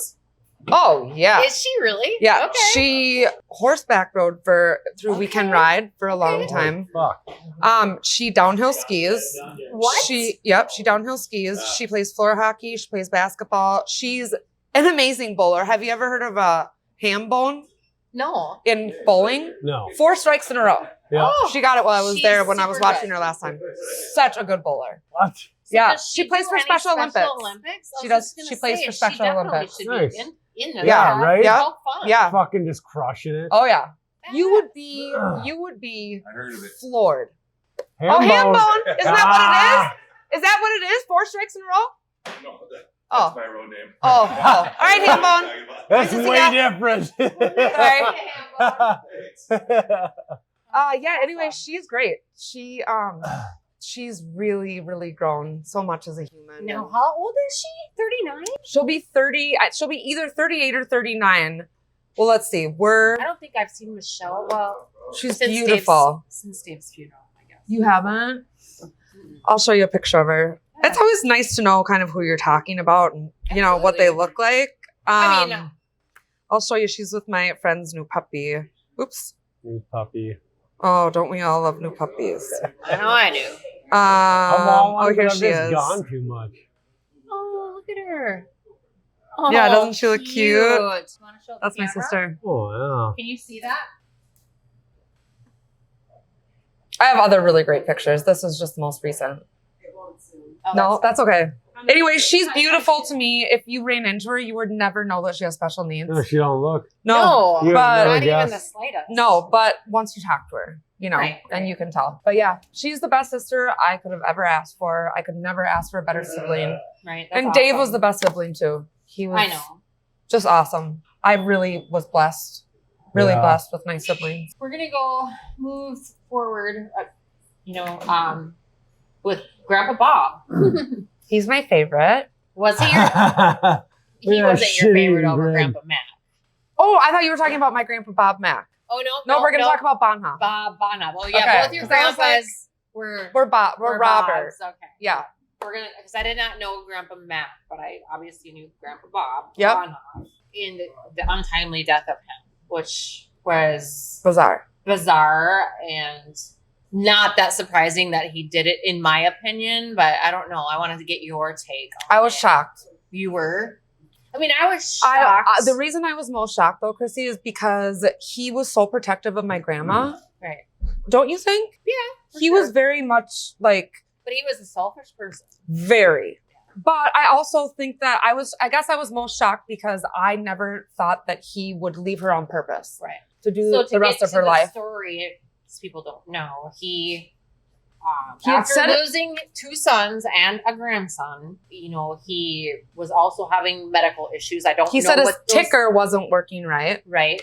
Oh yeah. Is she really? Yeah, Okay. she horseback rode through Weekend Ride for a long time. Fuck. She downhill skis. What? She downhill skis. She plays floor hockey. She plays basketball. She's an amazing bowler. Have you ever heard of a ham bone No. in bowling? No. 4 strikes in a row. Yeah. Oh, She got it while I was she's there when I was super watching good. her last time. Such a good bowler. What? So Yeah, does she plays do for any Special Olympics. Olympics? I She was does. just gonna She plays say, for Special she definitely Olympics. should Nice. be in the Yeah, right? Yeah. So fun. Yeah. Fucking just crushing it. Oh yeah. You would be I heard of it. floored. Ham Oh, ham bone. bone. Isn't that what it is? Is that what it is? 4 strikes in a row? No, that's Oh. my road name. Oh. All right, ham bone. That's This is way a different. Yeah, anyway, she's great. She's really, really grown so much as a human. Now, how old is she? 39? She'll be 30. She'll be either 38 or 39. Well, let's see. I don't think I've seen Michelle. Well, She's since beautiful. Since Dave's funeral, I guess. You haven't? I'll show you a picture of her. Yeah. It's always nice to know kind of who you're talking about and, you know, what they look like. I mean, I'll show you. She's with my friend's new puppy. Oops. New puppy. Oh, don't we all love new puppies? I know I do. Oh, here she I've is. gone too much. Oh, look at her. Yeah, doesn't she look cute? Want to show the That's my camera? sister. Oh, Can you see that? I have other really great pictures. This is just the most recent. Oh, No, that's okay. Anyway, she's beautiful to me. If you ran into her, you would never know that she has special needs. yeah. No, she don't look. No, You would but never not even guess. the slightest. no, but once you talk to her, you know, Right, and right. you can tell. But yeah, she's the best sister I could have ever asked for. I could never ask for a better sibling. Right. that's And Dave awesome. was the best sibling too. He was I know. just awesome. I really was blessed. Really Yeah. blessed with my siblings. We're gonna go move forward. With Grandpa Bob. He's my favorite. Was he your? He Yeah, wasn't your shitty favorite over grin. Grandpa Matt. Oh, I thought you were talking about my grandpa Bob Mack. Oh no, No, we're gonna talk about Bonha. Bob Bonham. Oh yeah, Okay, both your 'cause I was grandpas were We're Robert. Bobs. Okay. Yeah. We're gonna because I did not know Grandpa Matt, but I obviously knew Grandpa Bob. Yep. Bonham, in the untimely death of him, which was Bizarre. and not that surprising that he did it, in my opinion. But I don't know. I wanted to get your take. On I was it. shocked. You were. I mean, I was shocked. The reason I was most shocked though, Chrissy, is because he was so protective of my grandma. Right. Don't you think? Yeah. He was very much like But he was a selfish person. very. But I also think that I guess I was most shocked because I never thought that he would leave her on purpose. Right. To do So to the rest get of to her the life. story, people don't know. He He had after said it- losing 2 sons and a grandson, he was also having medical issues. I don't He know said his what those, ticker wasn't working right. right.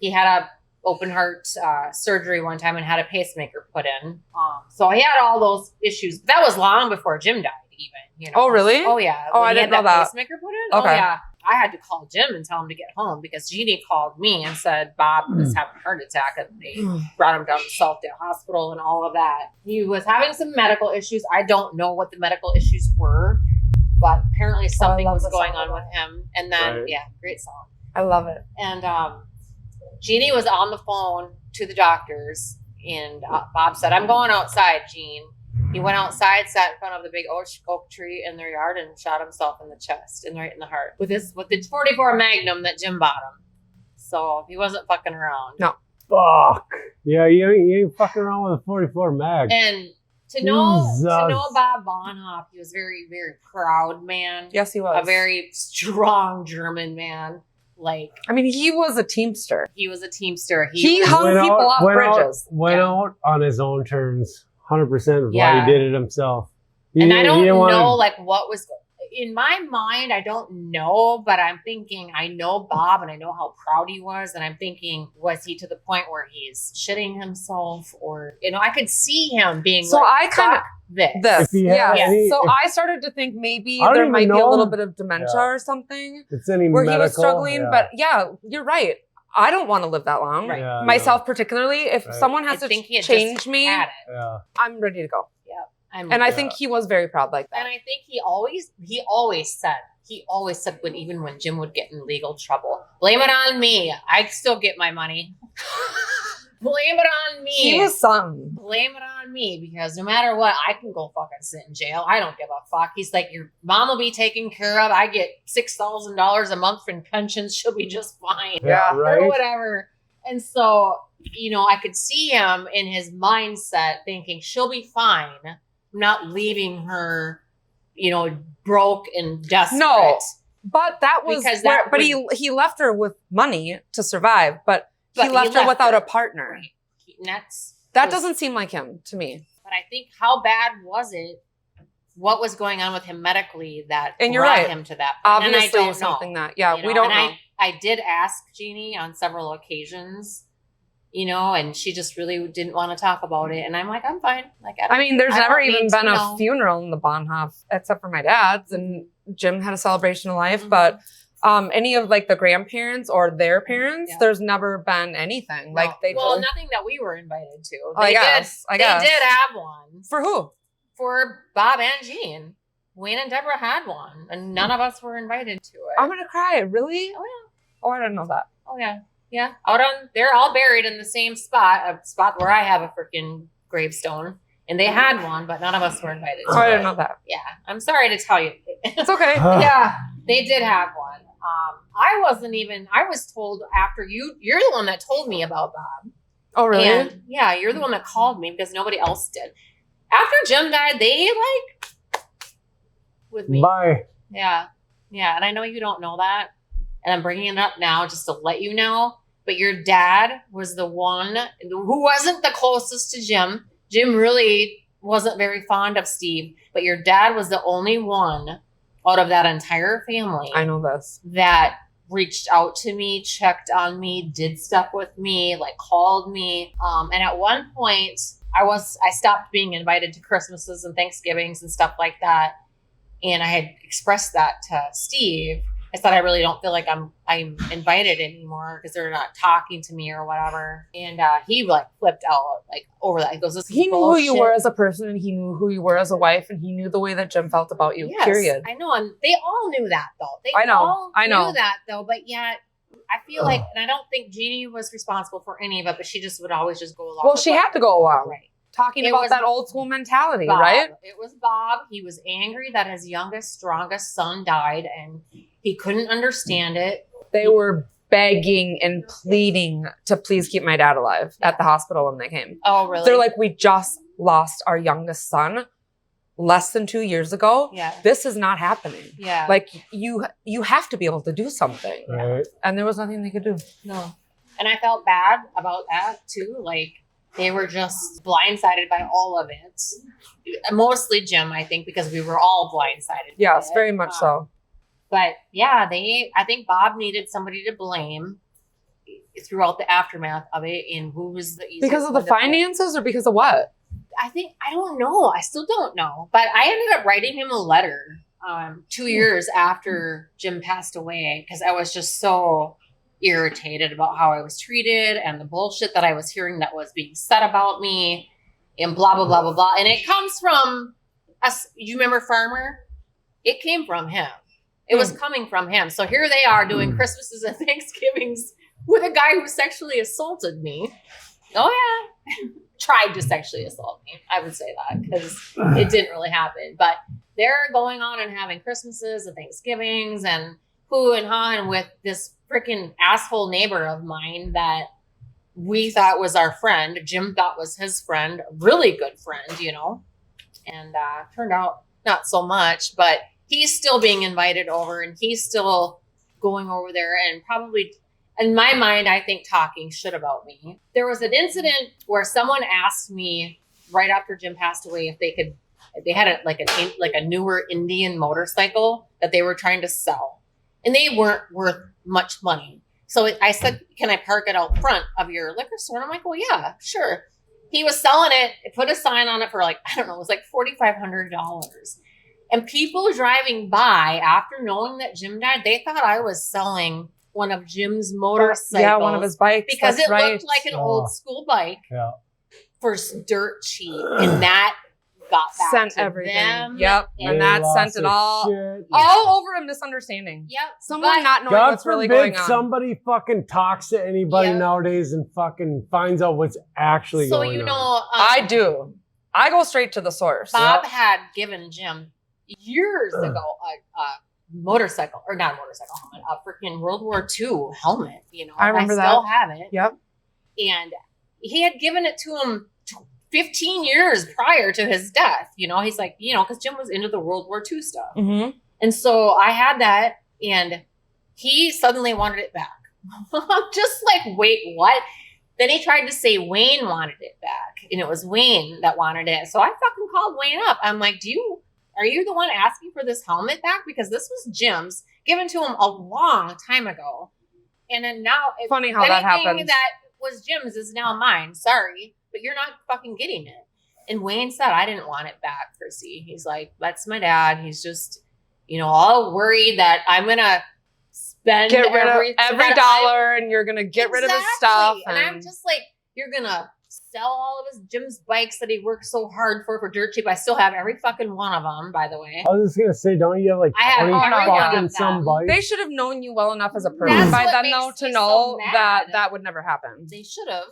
He had a open heart surgery one time and had a pacemaker put in. So he had all those issues. That was long before Jim died, even. Oh, really? Oh yeah. Oh, When I he didn't had know that. pacemaker put in. Okay. Oh yeah. I had to call Jim and tell him to get home because Jeannie called me and said Bob was having a heart attack and they brought him down to Southdale Hospital and all of that. He was having some medical issues. I don't know what the medical issues were, but apparently something was going on with him. And then, great song. I love it. And Jeannie was on the phone to the doctors, and Bob said, I'm going outside, Jean. He went outside, sat in front of the big oak tree in their yard, and shot himself in the chest and right in the heart with the 44 Magnum that Jim bought him. So he wasn't fucking around. No. Fuck. Yeah, you ain't fucking around with a 44 Mag. And to know Bob Bonhoff, he was very, very proud man. Yes, he was. A very strong German man. Like, I mean, he was a teamster. He was a teamster. He hung people off bridges. Went out on his own terms, 100% of why he did it himself. And I don't know, like, what was in my mind. I don't know, but I'm thinking, I know Bob and I know how proud he was. And I'm thinking, was he to the point where he's shitting himself, or, I could see him being so like, I kind of this. So I started to think maybe there might be a little bit of dementia or something. It's any where medical, he was struggling, but you're right. I don't want to live that long. Right. Yeah, Myself particularly. If someone has to change me, I'm ready to go. Yeah. I think he was very proud like that. And I think he always said when Jim would get in legal trouble, blame it on me. I still get my money. Blame it on me. He was something. Blame it on me, because no matter what, I can go fucking sit in jail. I don't give a fuck. He's like, your mom will be taken care of. I get $6,000 a month from pensions. She'll be just fine. Yeah, right. Or whatever. And so, I could see him in his mindset thinking, she'll be fine. I'm not leaving her, broke and desperate. No, but that was he left her with money to survive, but he left her without a partner. Right. That doesn't seem like him to me. But I think, how bad was it? What was going on with him medically that and you're brought right. him to that point? Obviously, and I don't something know. We don't know. I did ask Jeannie on several occasions, and she just really didn't want to talk about it. And I'm like, I'm fine. Like, there's never even been a funeral in the Bonhoff, except for my dad's, and Jim had a celebration of life, but any of like the grandparents or their parents, there's never been anything. No. Like nothing that we were invited to. I guess. They did have one. For who? For Bob and Jean. Wayne and Deborah had one, and none of us were invited to it. I'm gonna cry. Really? Oh yeah. Oh, I didn't know that. Oh yeah. Yeah. They're all buried in the same spot, a spot where I have a freaking gravestone. And they had one, but none of us were invited to I didn't know that. Yeah. I'm sorry to tell you. It's okay. Yeah. They did have one. I was told after you're the one that told me about Bob. Oh, really? And you're the one that called me because nobody else did. After Jim died, they with me. Bye. Yeah. Yeah. And I know you don't know that. And I'm bringing it up now just to let you know. But your dad was the one who wasn't the closest to Jim. Jim really wasn't very fond of Steve. But your dad was the only one out of that entire family. I know this. That reached out to me, checked on me, did stuff with me, called me. And at one point, I stopped being invited to Christmases and Thanksgivings and stuff like that. And I had expressed that to Steve. I said, I really don't feel like I'm invited anymore because they're not talking to me or whatever. And he flipped out over that. He goes, this is he knew bullshit. who you were as a person, and he knew who you were as a wife, and he knew the way that Jim felt about you. Yes, period. I know, and they all knew that though. I know. Knew that though, but yet I feel like, and I don't think Jeannie was responsible for any of it, but she just would always just go along. Well, she had to go along. Right. Talking about that old school mentality, Bob. right? It was Bob. He was angry that his youngest, strongest son died, and he couldn't understand it. They were begging and pleading to please keep my dad alive at the hospital when they came. Oh, really? They're like, we just lost our youngest son less than 2 years ago. Yeah. This is not happening. Yeah. You have to be able to do something. Right. And there was nothing they could do. No. And I felt bad about that too. They were just blindsided by all of it. Mostly Jim, I think, because we were all blindsided. Yes, very much so. But I think Bob needed somebody to blame throughout the aftermath of it. And who was the easiest because of the finances or because of what? I don't know. I still don't know. But I ended up writing him a letter 2 years after Jim passed away because I was just so irritated about how I was treated and the bullshit that I was hearing that was being said about me and blah, blah, blah, blah, blah. And it comes from us. You remember Farmer? It came from him. It was coming from him. So here they are doing Christmases and Thanksgivings with a guy who sexually assaulted me. Oh, yeah. Tried to sexually assault me. I would say that because it didn't really happen. But they're going on and having Christmases and Thanksgivings and hoo and ha and with this freaking asshole neighbor of mine that we thought was our friend. Jim thought was his friend, a really good friend, you know, and turned out not so much, but he's still being invited over and he's still going over there and probably, in my mind, I think talking shit about me. There was an incident where someone asked me right after Jim passed away if they had a newer Indian motorcycle that they were trying to sell and they weren't worth much money. So I said, can I park it out front of your liquor store? And I'm like, well, yeah, sure. He was selling it. It put a sign on it for like, I don't know, it was like $4,500. And people driving by after knowing that Jim died, they thought I was selling one of Jim's motorcycles. Yeah, one of his bikes. Because it looked like an old school bike for dirt cheap. And that got back sent to everything. them. Yep. And that sent it all over a misunderstanding. Yep. Someone not knowing God what's really going on. Somebody fucking talks to anybody nowadays and fucking finds out what's actually going on. So, you know. I do. I go straight to the source. Bob had given Jim years ago a motorcycle, or not a motorcycle helmet, a freaking World War II helmet, you know. I remember that. I still have it. Yep. And he had given it to him 15 years prior to his death. You know, he's like, you know, because Jim was into the World War II stuff. Mm-hmm. And so I had that, and he suddenly wanted it back. I'm just like, wait, what? Then he tried to say Wayne wanted it back, and it was Wayne that wanted it. So I fucking called Wayne up. I'm like, are you the one asking for this helmet back? Because this was Jim's, given to him a long time ago. And then now, funny how that happens. Anything that was Jim's is now mine. Sorry, but you're not fucking getting it. And Wayne said, I didn't want it back, Chrissy. He's like, that's my dad. He's just, you know, all worried that I'm going to spend every dollar and you're going to get rid of his stuff. And I'm just like, you're going to sell all of his Jim's bikes that he worked so hard for dirt cheap. I still have every fucking one of them, by the way. I was just gonna say, don't you have like 20 fucking some bikes? They should have known you well enough as a person by then, though, to know that that would never happen. They should have,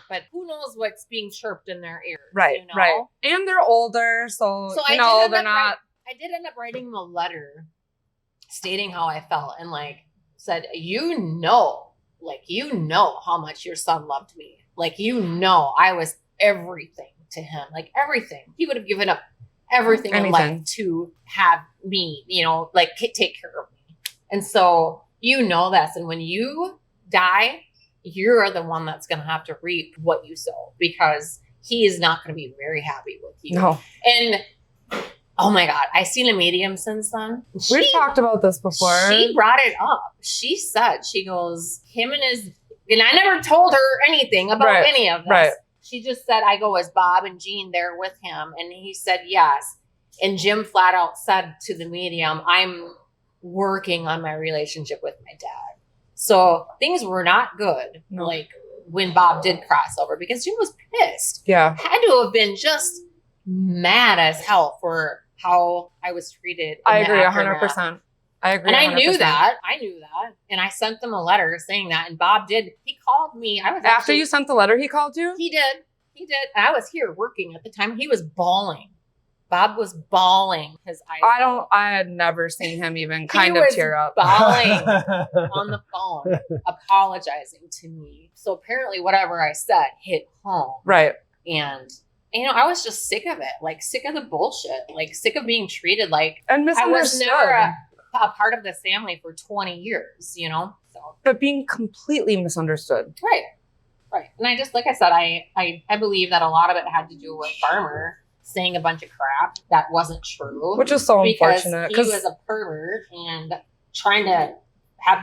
but who knows what's being chirped in their ears? Right, you know? right. And they're older, so you know they're not. I did end up writing them a letter stating how I felt, and like said, you know how much your son loved me. Like, you know, I was everything to him, like everything. He would have given up everything in life to have me, you know, like take care of me. And so, you know this. And when you die, you're the one that's going to have to reap what you sow, because he is not going to be very happy with you. No. And oh my God, I've seen a medium since then. We've talked about this before. She brought it up. She said, she goes, him and his, and I never told her anything about any of this. Right. She just said, I go, is Bob and Jean there with him? And he said, yes. And Jim flat out said to the medium, I'm working on my relationship with my dad. So things were not good. No. Like when Bob did cross over, because Jim was pissed. Yeah. Had to have been just mad as hell for how I was treated. I agree 100%. I agree. And 100%. I knew that. And I sent them a letter saying that. And Bob did. He called me. After you sent the letter, he called you? He did. And I was here working at the time. He was bawling. Bob was bawling his eyes. I had never seen him even kind of tear up. Bawling on the phone, apologizing to me. So apparently whatever I said hit home. Right. And you know, I was just sick of it. Like sick of the bullshit. Like sick of being treated like and misunderstood. I was never a part of this family for 20 years, you know? So, but being completely misunderstood. Right. And I just, like I said, I believe that a lot of it had to do with Farmer saying a bunch of crap that wasn't true. Which is so unfortunate. Because he was a pervert and trying to have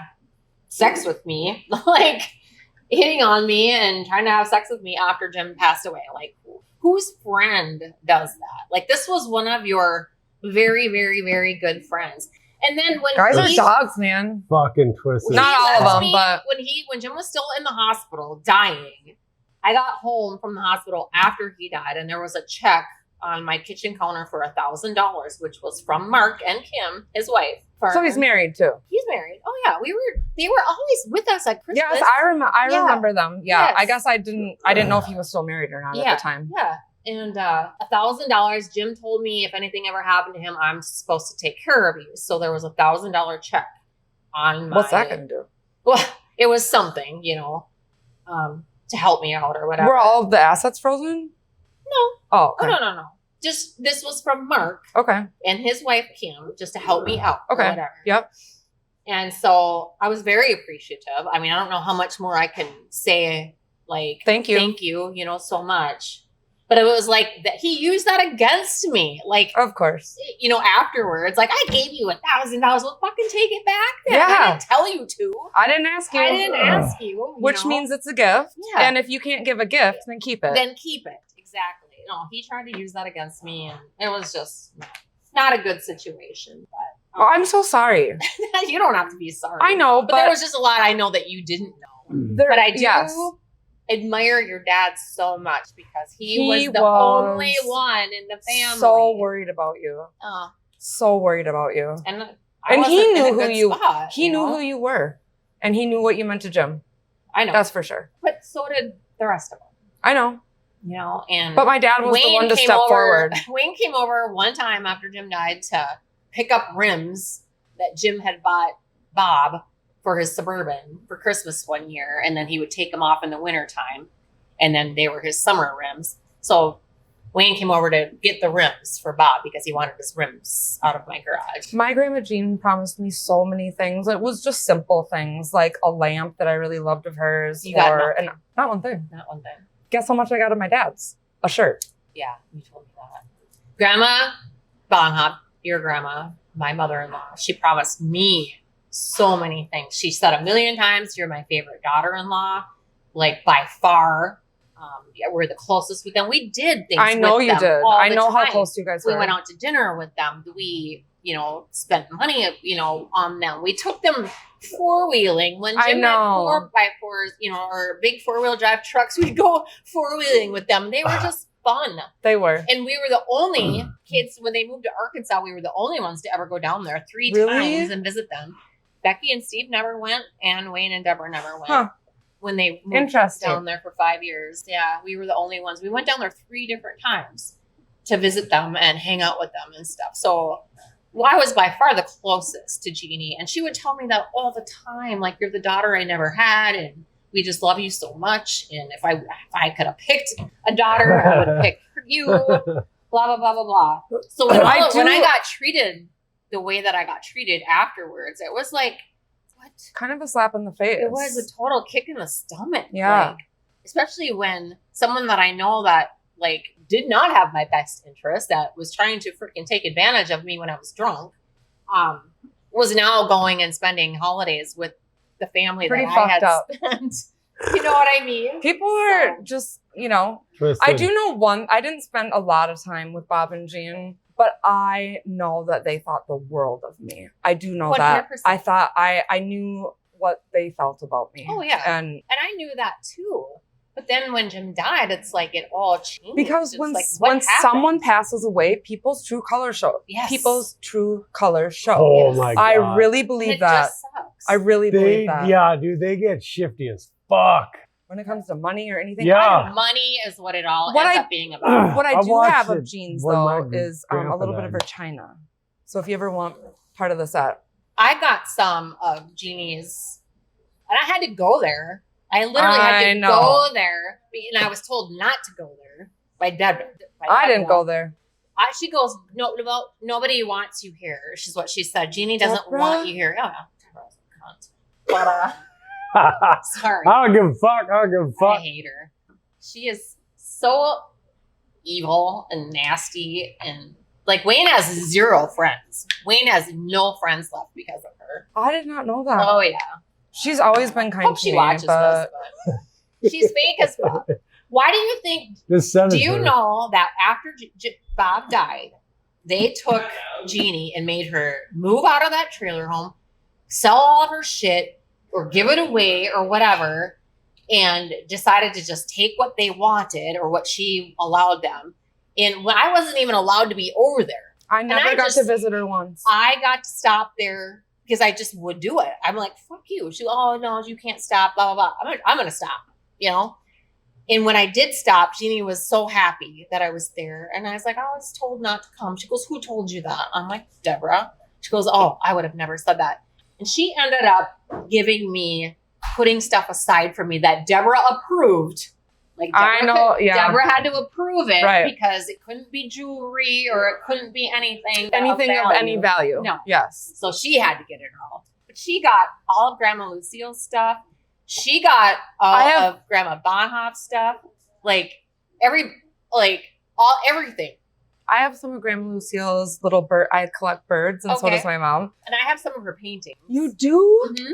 sex with me, like hitting on me and trying to have sex with me after Jim passed away. Like, whose friend does that? Like, this was one of your Very, very, very good friends. And then when guys are dogs, man. Fucking twisted. Not all of them, but when Jim was still in the hospital dying, I got home from the hospital after he died, and there was a check on my kitchen counter for $1,000, which was from Mark and Kim, his wife. So he's married too. He's married. Oh yeah, they were always with us at Christmas. Yes, I remember them. Yeah, yes. I guess I didn't know if he was still married or not at the time. Yeah, and $1,000. Jim told me if anything ever happened to him, I'm supposed to take care of you. So there was $1,000 check on my. What's that gonna do? Well, it was something, to help me out or whatever. Were all of the assets frozen? No. Oh, okay. Oh, no. Just this was from Mark. Okay. And his wife Kim, just to help me out. Okay. Or whatever. Yep. And so I was very appreciative. I mean, I don't know how much more I can say. Like, thank you, so much. But it was like that he used that against me. Like, of course, afterwards, like I gave you $1,000. Well, fucking take it back. Then. Yeah. I didn't tell you to. I didn't ask you. Which means it's a gift. Yeah. And if you can't give a gift, then keep it. Exactly. No, he tried to use that against me, and it was just not a good situation. But I'm so sorry. You don't have to be sorry. I know, but there was just a lot I know that you didn't know. But I do admire your dad so much because he was the only one in the family. So worried about you. So worried about you. And he knew who you. Spot, he knew who you were, and he knew what you meant to Jim. I know. That's for sure. But so did the rest of them. I know. But my dad was the one to step forward. Wayne came over one time after Jim died to pick up rims that Jim had bought Bob for his Suburban for Christmas one year. And then he would take them off in the wintertime. And then they were his summer rims. So Wayne came over to get the rims for Bob because he wanted his rims out of my garage. My grandma Jean promised me so many things. It was just simple things like a lamp that I really loved of hers. Not one thing. Not one thing. Guess how much I got of my dad's? A shirt. Yeah, you told me that. Grandma Bonhop, your grandma, my mother-in-law, she promised me so many things. She said 1,000,000 times, "You're my favorite daughter-in-law." Like by far, we're the closest with them. We did things. I know with you them did. all I the know time. how close you guys were. We went out to dinner with them. We, spent money, on them. We took them 4-wheeling when Jim had 4x4s, or big 4-wheel drive trucks. We'd go 4-wheeling with them. They were just fun. They were. And we were the only kids, when they moved to Arkansas, we were the only ones to ever go down there 3 times and visit them. Becky and Steve never went, and Wayne and Deborah never went. When they moved down there for 5 years. Yeah, we were the only ones. We went down there 3 different times to visit them and hang out with them and stuff. So I was by far the closest to Jeannie. And she would tell me that all the time, like, you're the daughter I never had, and we just love you so much. And if I could have picked a daughter, I would pick you, blah, blah, blah, blah, blah. So when I got treated the way that I got treated afterwards, it was like, what? Kind of a slap in the face. It was a total kick in the stomach. Yeah. Like, especially when someone that I know that, like, did not have my best interest, that was trying to freaking take advantage of me when I was drunk, was now going and spending holidays with the family that I had spent. You know what I mean? People are just, Twisted. I do know I didn't spend a lot of time with Bob and Jean, but I know that they thought the world of me. I do know 100%. That. I thought I knew what they felt about me. Oh, yeah. And I knew that too. But then when Jim died, it's like it all changed. Because when someone passes away, people's true colors show. Yes. People's true colors show. Oh my God. I really believe that. Just sucks. I really believe that. Yeah, dude, they get shifty as fuck. When it comes to money or anything. Yeah. Money is what it all ends up being about. What I do have of Jean's, though, is a little bit of her china. So if you ever want part of the set. I got some of Jeannie's, and I had to go there. I literally had to go there, and I was told not to go there by Deborah. I didn't go there. She goes, no, nobody wants you here. She's what she said. Jeannie doesn't want you here. Oh, Deborah's a cunt. But, sorry. I don't give a fuck. I hate her. She is so evil and nasty, and like Wayne has 0 friends. Wayne has no friends left because of her. I did not know that. Oh yeah. She's always been kind to me, but she's fake as fuck. Why do you think? Do you know that after Bob died, they took Jeannie and made her move out of that trailer home, sell all of her shit or give it away or whatever, and decided to just take what they wanted or what she allowed them. And when I wasn't even allowed to be over there. I never got to visit her once. I got to stop there because I just would do it. I'm like, fuck you. She, oh no, you can't stop, blah, blah, blah. I'm going to stop, you know? And when I did stop, Jeannie was so happy that I was there. And I was like, I was told not to come. She goes, who told you that? I'm like, Deborah. She goes, oh, I would have never said that. And she ended up putting stuff aside for me that Deborah approved. Like Deborah had to approve it because it couldn't be jewelry or it couldn't be anything of any value. No. Yes. So she had to get it all. But she got all of Grandma Lucille's stuff. She got all of Grandma Bonhoeff's stuff. Everything. I have some of Grandma Lucille's little bird. I collect birds, and so does my mom. And I have some of her paintings. You do? Mm-hmm.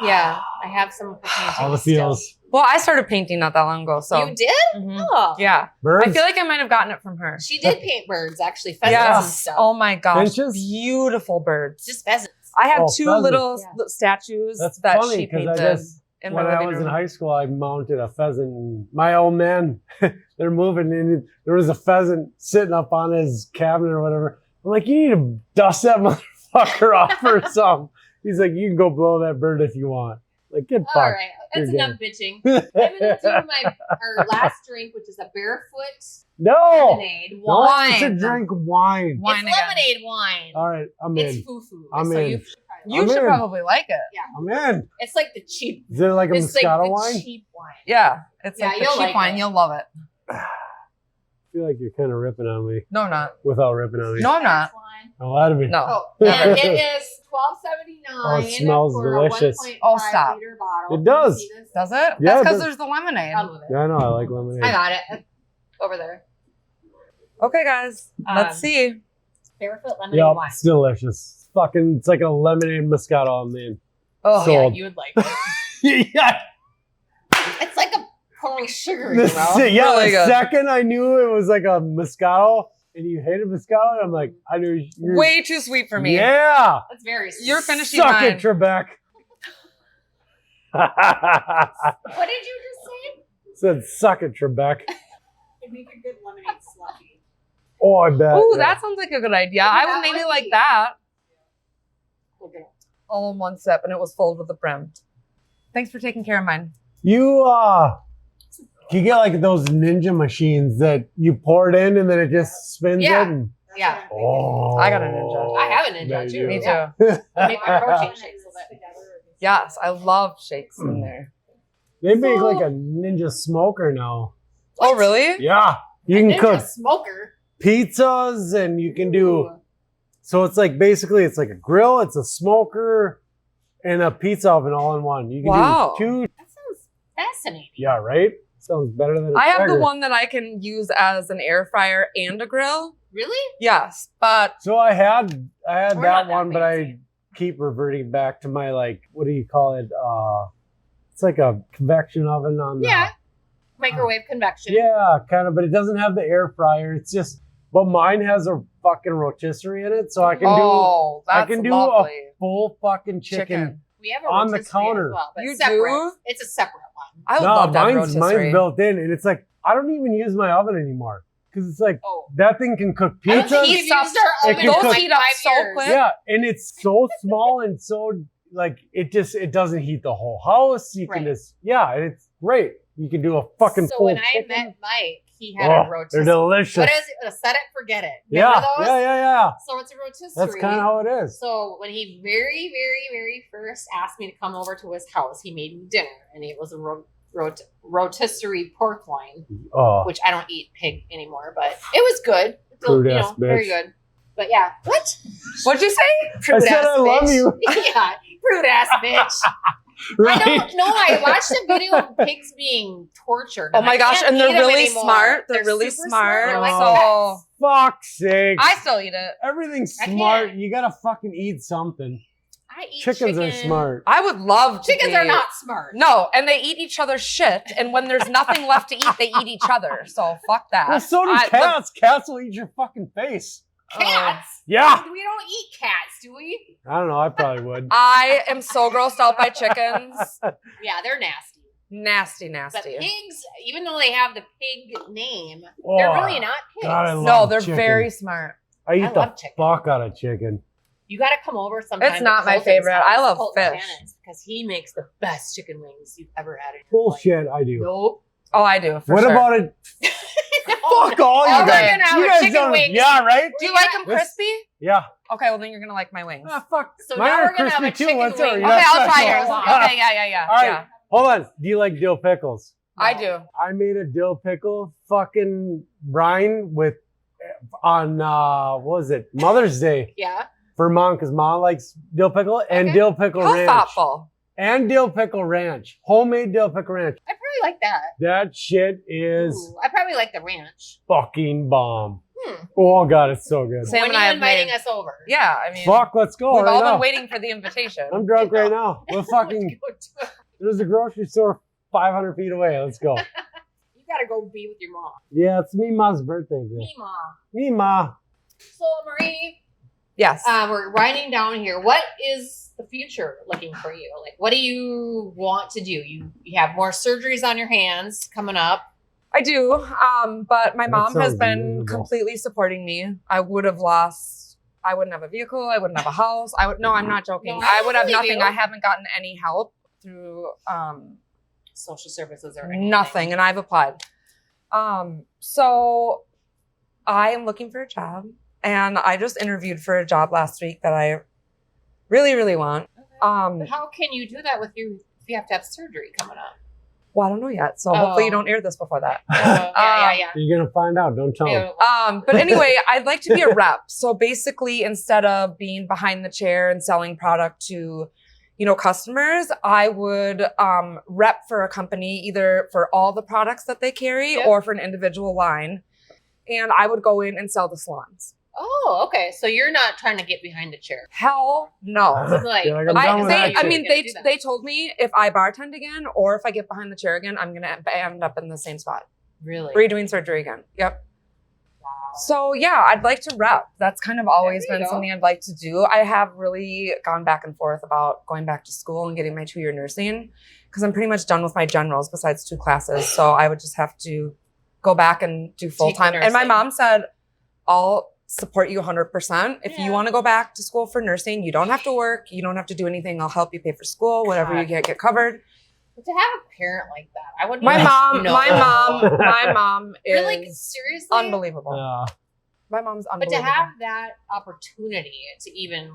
Yeah, I have some of her paintings. All the feels. Well, I started painting not that long ago. So you did? Mm-hmm. Oh, yeah. Birds? I feel like I might have gotten it from her. She did paint birds, actually, pheasants and stuff. Oh my gosh, Finches? Beautiful birds. Just pheasants. I have two little statues that she painted. When I was in high school, I mounted a pheasant. My old man, they're moving, and there was a pheasant sitting up on his cabinet or whatever. I'm like, you need to dust that motherfucker off or something. He's like, you can go blow that bird if you want. Like, get fucked. All right, that's enough bitching. I'm gonna do our last drink, which is a barefoot lemonade wine. To drink wine. It's lemonade wine. All right, I'm in. It's foo-foo. I'm in. You should probably like it. Yeah, I'm in. It's like the cheap. Is it like a Moscato wine? Cheap wine. Yeah, it's like the cheap like wine. You'll love it. I feel like you're kind of ripping on me. No, I'm not. Without ripping on me. No, I'm not. Oh, that'd be. No. Oh, and it is $12.79. Oh, it smells delicious. Oh, stop. It does. Does it? Yeah, that's because there's the lemonade. Yeah, I know. I like lemonade. I got it. Over there. Okay, guys. Let's see. Barefoot lemonade wine. It's delicious. It's like a lemonade Moscato, man. Oh, sold. Yeah, you would like it. Yeah. It's like a pouring sugar in your mouth. Yeah, really the second I knew it was like a Moscato and you hated Moscato, I'm like, I knew you're way too sweet for me. Yeah. That's very sweet. You're finishing Suck mine. it, Trebek. What did you just say? Said, suck it, Trebek. It'd make a good lemonade slushy. Oh, I bet. Ooh, that sounds like a good idea. I would maybe like that. Okay. All in one sip, and it was filled with the brim. Thanks for taking care of mine. You get like those ninja machines that you pour it in and then it just spins it. And, yeah. Oh, I got a ninja. I have a ninja too. Me too. Yeah. I make my protein shakes with it. Yes, I love shakes in there. They make like a ninja smoker now. Oh, really? Yeah. You can cook smoker. pizzas and you can do. So it's like basically it's like a grill, it's a smoker, and a pizza oven all in one. You can do two. That sounds fascinating. Yeah, right? Sounds better than I have the one that I can use as an air fryer and a grill. Really? Yes, but so I had We're that not one, but I keep reverting back to my like what do you call it? It's like a convection oven on microwave convection. Yeah, kind of, but it doesn't have the air fryer. It's just but mine has a fucking rotisserie in it, so I can do lovely. a full fucking chicken. We have a on the rotisserie counter. as well, but You separate. do? It's a separate one. I would love that mine's rotisserie. built in, and it's like I don't even use my oven anymore because it's like that thing can cook pizza. Those heat up so quick. Yeah, and it's so small and so like it doesn't heat the whole house. You can just and it's great. You can do a fucking so full when chicken. I met Mike, he had a rotisserie. They're delicious. What is it? A set it, forget it. Yeah, those? yeah. So it's a rotisserie. That's kind of how it is. So when he very, very, very first asked me to come over to his house, he made me dinner, and it was a rotisserie pork loin, which I don't eat pig anymore, but it was good. Prude ass bitch. Very good. But yeah, what? What'd you say? Prude I said I love you. Yeah, prude ass bitch. Right? I don't know. I watched a video of pigs being tortured. Oh my gosh, and they're really smart. They're really super smart. They're like, so fuck's sake. I still eat it. Everything's I smart. can't. You gotta fucking eat something. I I eat Chickens are chicken. smart. I would love to Chickens are not smart. No, and they eat each other's shit. And when there's nothing left to eat, they eat each other. So fuck that. Well, so do cats. Cats will eat your fucking face. Cats? Yeah. We don't eat cats, do we? I don't know. I probably would. I am so grossed out by chickens. Yeah, they're nasty. Nasty. But pigs, even though they have the pig name, Oh, they're really not pigs. God, I love No, they're chicken. very smart. I eat the love chicken. fuck out of chicken. You got to come over sometime. It's not my favorite. I love fish. Because he makes the best chicken wings you've ever had in your Bullshit, I do. life. Nope. Oh, I do. For What sure. about it? No, Fuck all you we're guys. gonna have You a guys chicken don't. wings. Yeah, right? Do you like them This- crispy? Yeah. Okay, well then you're gonna like my wings. Ah, fuck. So Mine now are we're gonna have a crispy too. chicken What's wing. up? Okay, You're not I'll try special. yours. Wow. Okay, yeah. All right. Yeah. Hold on. Do you like dill pickles? I do. I made a dill pickle fucking brine with on what was it? Mother's Day Yeah. for mom because mom likes dill pickle and Okay. dill pickle How ranch. thoughtful. And dill pickle ranch. Homemade dill pickle ranch. I probably like that. That shit is Ooh, I probably like the ranch. fucking bomb. Hmm. Oh god, it's so good. Sam When and are I you have inviting made- us over? Yeah, I mean, Fuck, let's go we've right all now. been waiting for the invitation. I'm drunk right now. We're fucking. Go to it. There's a grocery store 500 feet away. Let's go. You gotta go be with your mom. Yeah, it's me ma's birthday. Dude. Me, mom. Me ma. So Marie, Yes. we're writing down here. What is the future looking for you? Like, what do you want to do? You have more surgeries on your hands coming up. I do. But my That mom has sounds been miserable. completely supporting me. I wouldn't have a vehicle. I wouldn't have a house. No, I'm not joking. No, I would have believe nothing. you. I haven't gotten any help through Social services or anything. nothing, and I've applied. So I am looking for a job, and I just interviewed for a job last week that I really, really want. But how can you do that with you if you have to have surgery coming up? Well, I don't know yet, so hopefully you don't hear this before that. Yeah. You're gonna find out. Don't tell me. But anyway, I'd like to be a rep. So basically, instead of being behind the chair and selling product to, customers, I would rep for a company, either for all the products that they carry Yep. or for an individual line. And I would go in and sell the salons. Oh, okay. So you're not trying to get behind the chair. Hell no. It's like, You're like, I'm done with that shit. They told me if I bartend again or if I get behind the chair again, I'm going to end up in the same spot. really? Redoing surgery again. Yep. So yeah, I'd like to rep. That's kind of always There you been go. something I'd like to do. I have really gone back and forth about going back to school and getting my 2-year nursing because I'm pretty much done with my generals besides 2 classes. So I would just have to go back and do full time. And my nursing. mom said, I'll support you 100%. If Yeah. you want to go back to school for nursing, you don't have to work. You don't have to do anything. I'll help you pay for school, whatever you get covered. But to have a parent like that, I wouldn't. My even mom, know. my mom is Really, seriously, unbelievable. Yeah. My mom's But unbelievable. to have that opportunity to even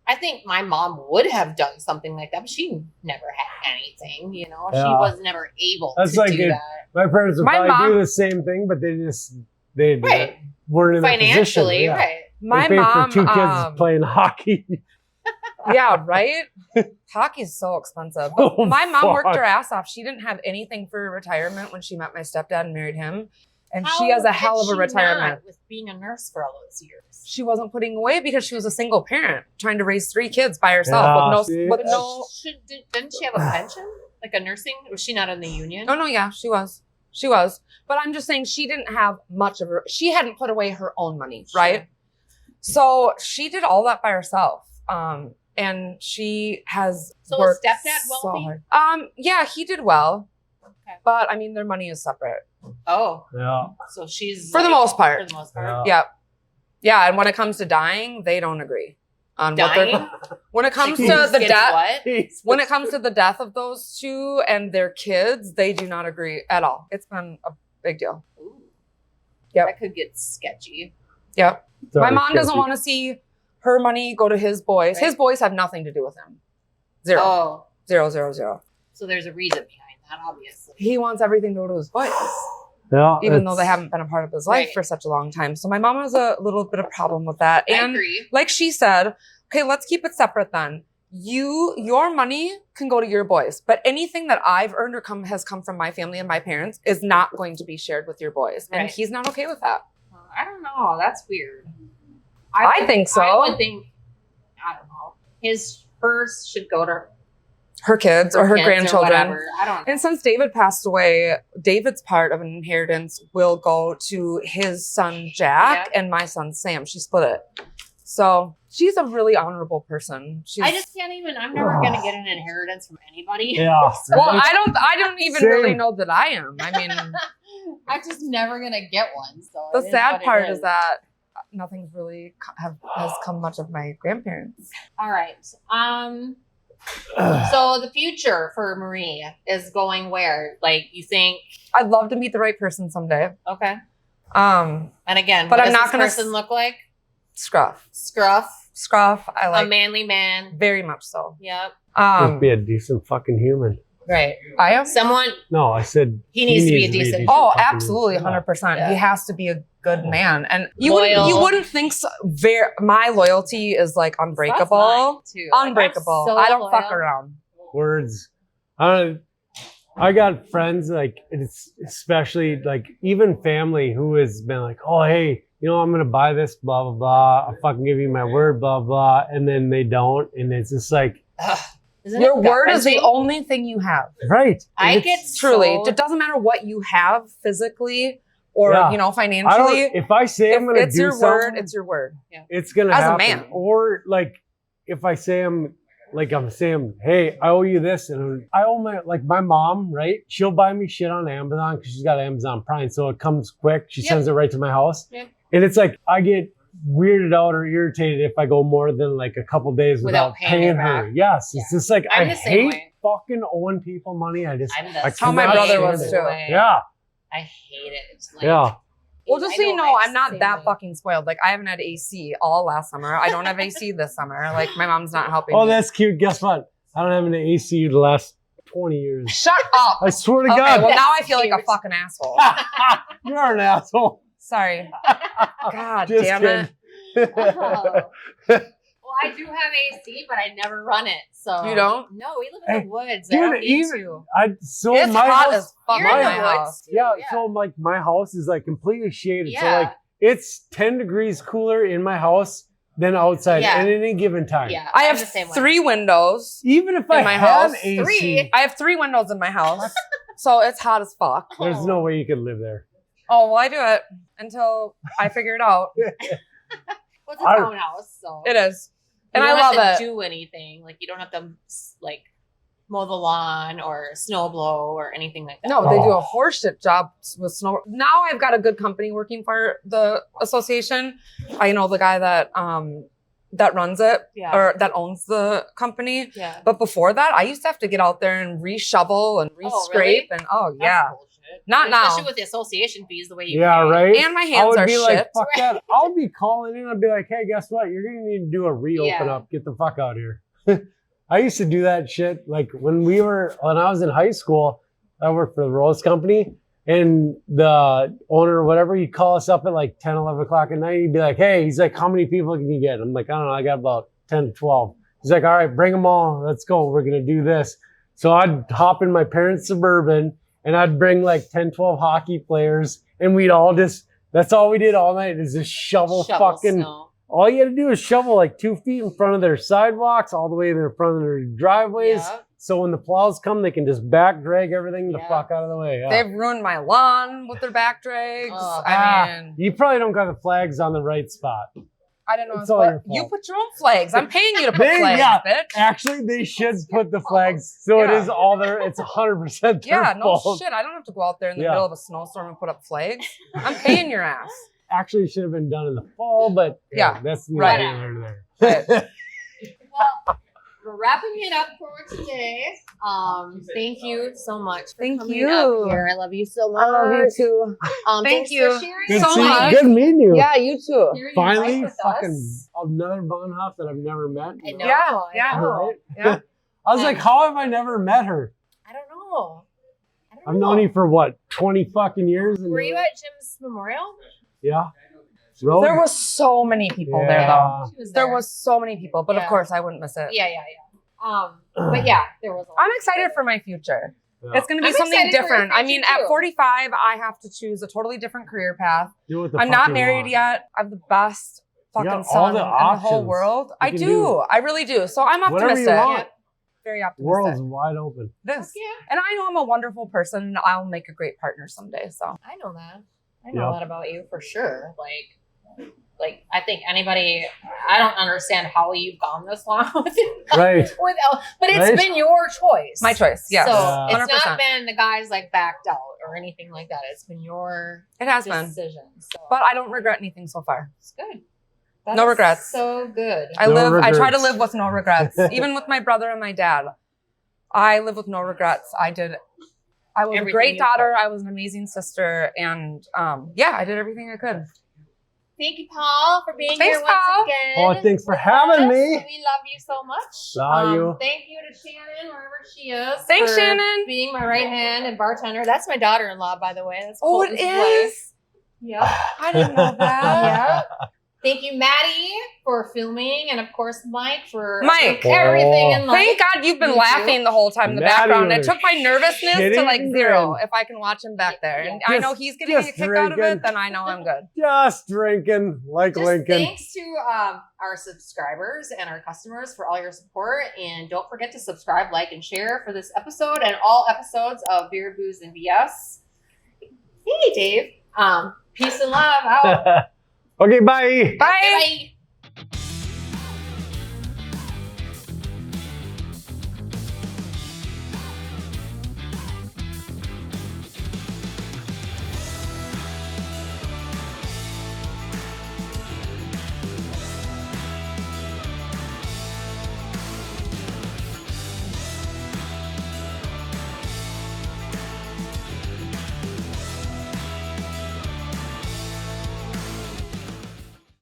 I think my mom would have done something like that, but she never had anything. She Yeah. was never able That's to like do it. that My parents would My probably mom- do the same thing, but they Right. weren't in that position. financially, Yeah. right? My they paid mom, for 2 kids playing hockey. yeah, right? Hockey's so expensive. Oh, But my mom fuck. worked her ass off. She didn't have anything for retirement when she met my stepdad and married him. And she How has a hell did of a she retirement. not with being a nurse for all those years. She wasn't putting away because she was a single parent trying to raise 3 kids by herself Yeah, with see? no. Didn't she have a pension? Like a nursing? Was she not in the union? Oh no, yeah, she was. She was. But I'm just saying she didn't have much of her. She hadn't put away her own money, right? So she did all that by herself. And she has So was worked stepdad so wealthy? hard. Yeah, he did well. Okay. But I mean, their money is separate. Oh, Yeah. so she's For the most part. For the most part. Yeah. Yep. Yeah, and when it comes to dying, they don't agree on what Dying? they're. When it comes Like, to who's the gets death, what? when it comes to the death of those 2 and their kids, they do not agree at all. It's been a big deal. Ooh. Yep. That could get sketchy. Yep. It's My already mom doesn't sketchy. want to see her money go to his boys. Right. His boys have nothing to do with him. Zero. Oh, Zero, zero, zero. so there's a reason behind that, obviously. He wants everything to go to his boys, Yeah, even though it's- they haven't been a part of his life Right. for such a long time. So my mom has a little bit of problem with that. I And agree. like she said, okay, let's keep it separate then. Your money can go to your boys, but anything that I've earned or has come from my family and my parents is not going to be shared with your boys. And Right. he's not okay with that. I don't know. That's weird. I think so. I would think, I don't know. hers should go to her kids or her kids grandchildren. Or whatever. I don't know. And since David passed away, David's part of an inheritance will go to his son Jack and my son Sam. She split it. So she's a really honorable person. I just can't even. I'm never gonna get an inheritance from anybody. Yeah. Well, I don't even really know that I am. I mean, I'm just never gonna get one. So the sad part is that nothing's really has come much of my grandparents. All right. So the future for Marie is going where? Like, you think? I'd love to meet the right person someday. Okay. And again, but what I'm does not this gonna person look like? Scruff. I like A manly man. very much so. Yep. Just be a decent fucking human. Right. I am Someone. No, I said He needs to be a decent. Oh, fucking absolutely, human. 100%. Yeah. He has to be a good man, and you Loyal. wouldn't think so. My loyalty is like unbreakable. That's mine, too. Like, I'm Unbreakable. so I don't loyal. fuck around. Words. I got friends, like, it's especially like even family who has been like, oh, hey, you know, I'm going to buy this, blah, blah, blah. I'll fucking give you my word, blah, blah. And then they don't. And it's just like, Isn't Your it word is the gut-wrenching? only thing you have. right. I It's- get Truly. so- It doesn't matter what you have physically or, Yeah. you know, I financially. don't, if I say I'm going to It's do your something, word, it's your word. it's going to As a happen. man. Or like, if I say I'm saying, hey, I owe you this. And I owe my mom, right? She'll buy me shit on Amazon because she's got Amazon Prime. So it comes quick. She sends it right to my house. Yep. And it's like, I get weirded out or irritated if I go more than like a couple days without paying her. back. Yes. It's just like, I'm I the same hate way. fucking owing people money. I I'm the That's how my cannot brother stand was it. too. Yeah. I hate it. It's like, Yeah. Well, just I so you know, I'm I'm not the that same way. fucking spoiled. Like, I haven't had AC all last summer. I don't have AC this summer. Like, my mom's not helping Oh, me. that's cute. Guess what? I don't have an AC the last 20 years. Shut up. I swear to Okay, God. well, now I feel like a Cute. fucking asshole. You're an asshole. Sorry. God Just damn kidding. it. Well, I do have AC, but I never run it. So You don't? No, we live in Hey, the woods. dude, I don't need even- to. So It's my hot house, as fuck You're in in my the house. woods too. yeah, so like my house is like completely shaded. So Yeah. like it's 10 degrees cooler in my house than outside Yeah. at any given time. Yeah, I I'm have the same way. 3 windows. Even if In I my had house, AC, 3. I have 3 windows in my house. So it's hot as fuck. there's no way you could live there. Oh, well, I do it until I figure it out. Well, it's a I- townhouse, so It is. you And I don't love have to it. do anything. Like, you don't have to like mow the lawn or snow blow or anything like that. No, they do Oh. a horseshit job with snow. Now I've got a good company working for the association. I know the guy that runs it Yeah. or that owns the company. Yeah. But before that, I used to have to get out there and re-shovel and re-scrape really? and That's yeah. bullshit. Not now. Especially with the association fees the way you Yeah, pay. right? And my I hands would are be shit. like, fuck that. I'll be calling in. I'd be like, hey, guess what? You're going to need to do a reopen Yeah. up. Get the fuck out here. I used to do that shit. Like when I was in high school, I worked for the Rose Company and the owner or whatever, he'd call us up at like 10, 11 o'clock at night. He'd be like, hey, he's like, how many people can you get? I'm like, I don't know. I got about 10 to 12. He's like, all right, bring them all. Let's go. We're going to do this. So I'd hop in my parents' Suburban and I'd bring like 10, 12 hockey players and we'd all that's all we did all night is just shovel fucking, snow. all you had to do is shovel like 2 feet in front of their sidewalks, all the way in front of their driveways. Yeah. So when the plows come, they can just back drag everything the Yeah. fuck out of the way. Yeah. They've ruined my lawn with their back drags. Oh, I mean, You probably don't got the flags on the right spot. I didn't know. It's all your You fault. put your own flags. I'm paying you to put They- flags, yeah. bitch. Actually, they should put the flags. So it Yeah. is all their, it's 100% their Yeah, no fault. shit. I don't have to go out there in the Yeah. middle of a snowstorm and put up flags. I'm paying your ass. Actually, it should have been done in the fall, but Yeah, that's neither right. here nor there. Right. Well, we're wrapping it up for today. Thank you so much for Thank coming you. up here. I love you so much. too. Thank Thank For you. sharing Good So seeing you. much. Good meeting you. Yeah, you too. Sharing your Finally, life with fucking us. another Bonhoff that I've never met. I know. Yeah, I yeah. know. Right? Yeah. I was like, how have I never met her? I don't know. I've known you for what, 20 fucking years? And Were you at Jim's memorial? Yeah. Road? There was so many people there, though. She was There was so many people, but of Yeah. course I wouldn't miss it. Yeah. But yeah, there was. I'm excited for my future. Yeah. It's going to be I'm something excited for your different. I mean, future, at too. 45, I have to choose a totally different career path. Do what the I'm fuck not you married want. yet. I have the best fucking sun and the whole world. I do. I really do. So I'm optimistic. Whatever you want. Very optimistic. World's wide open. It is. And I know I'm a wonderful person and I'll make a great partner someday. So I know that. I know that about you for sure. Like I think anybody, I don't understand how you've gone this long with it. Right. But it's been your choice. My choice, yeah. So it's 100%. not been the guys like backed out or anything like that. It's been your decision. So. But I don't regret anything so far. It's good. No regrets. So good. I try to live with no regrets. Even with my brother and my dad. I live with no regrets. I was a great daughter. I was an amazing sister. And I did everything I could. Thank you, Paul, for being here once again. Oh, thanks for having me. We love you so much. Love you. Thank you to Shannon, wherever she is. Thanks, for Shannon. being my right hand and bartender. That's my daughter-in-law, by the way. That's cool. It is? Yep. I didn't know that. Yep. Thank you, Maddie, for filming, and of course, Mike for everything in life. Thank God you've been laughing the whole time in the background. It took my nervousness to like zero. If I can watch him back there, and I know he's getting a kick out of it, then I know I'm good. Just drinking like Lincoln. Thanks to our subscribers and our customers for all your support, and don't forget to subscribe, like, and share for this episode and all episodes of Beer, Booze, and BS. Hey, Dave. Peace and love. Out. Okay, bye. Bye.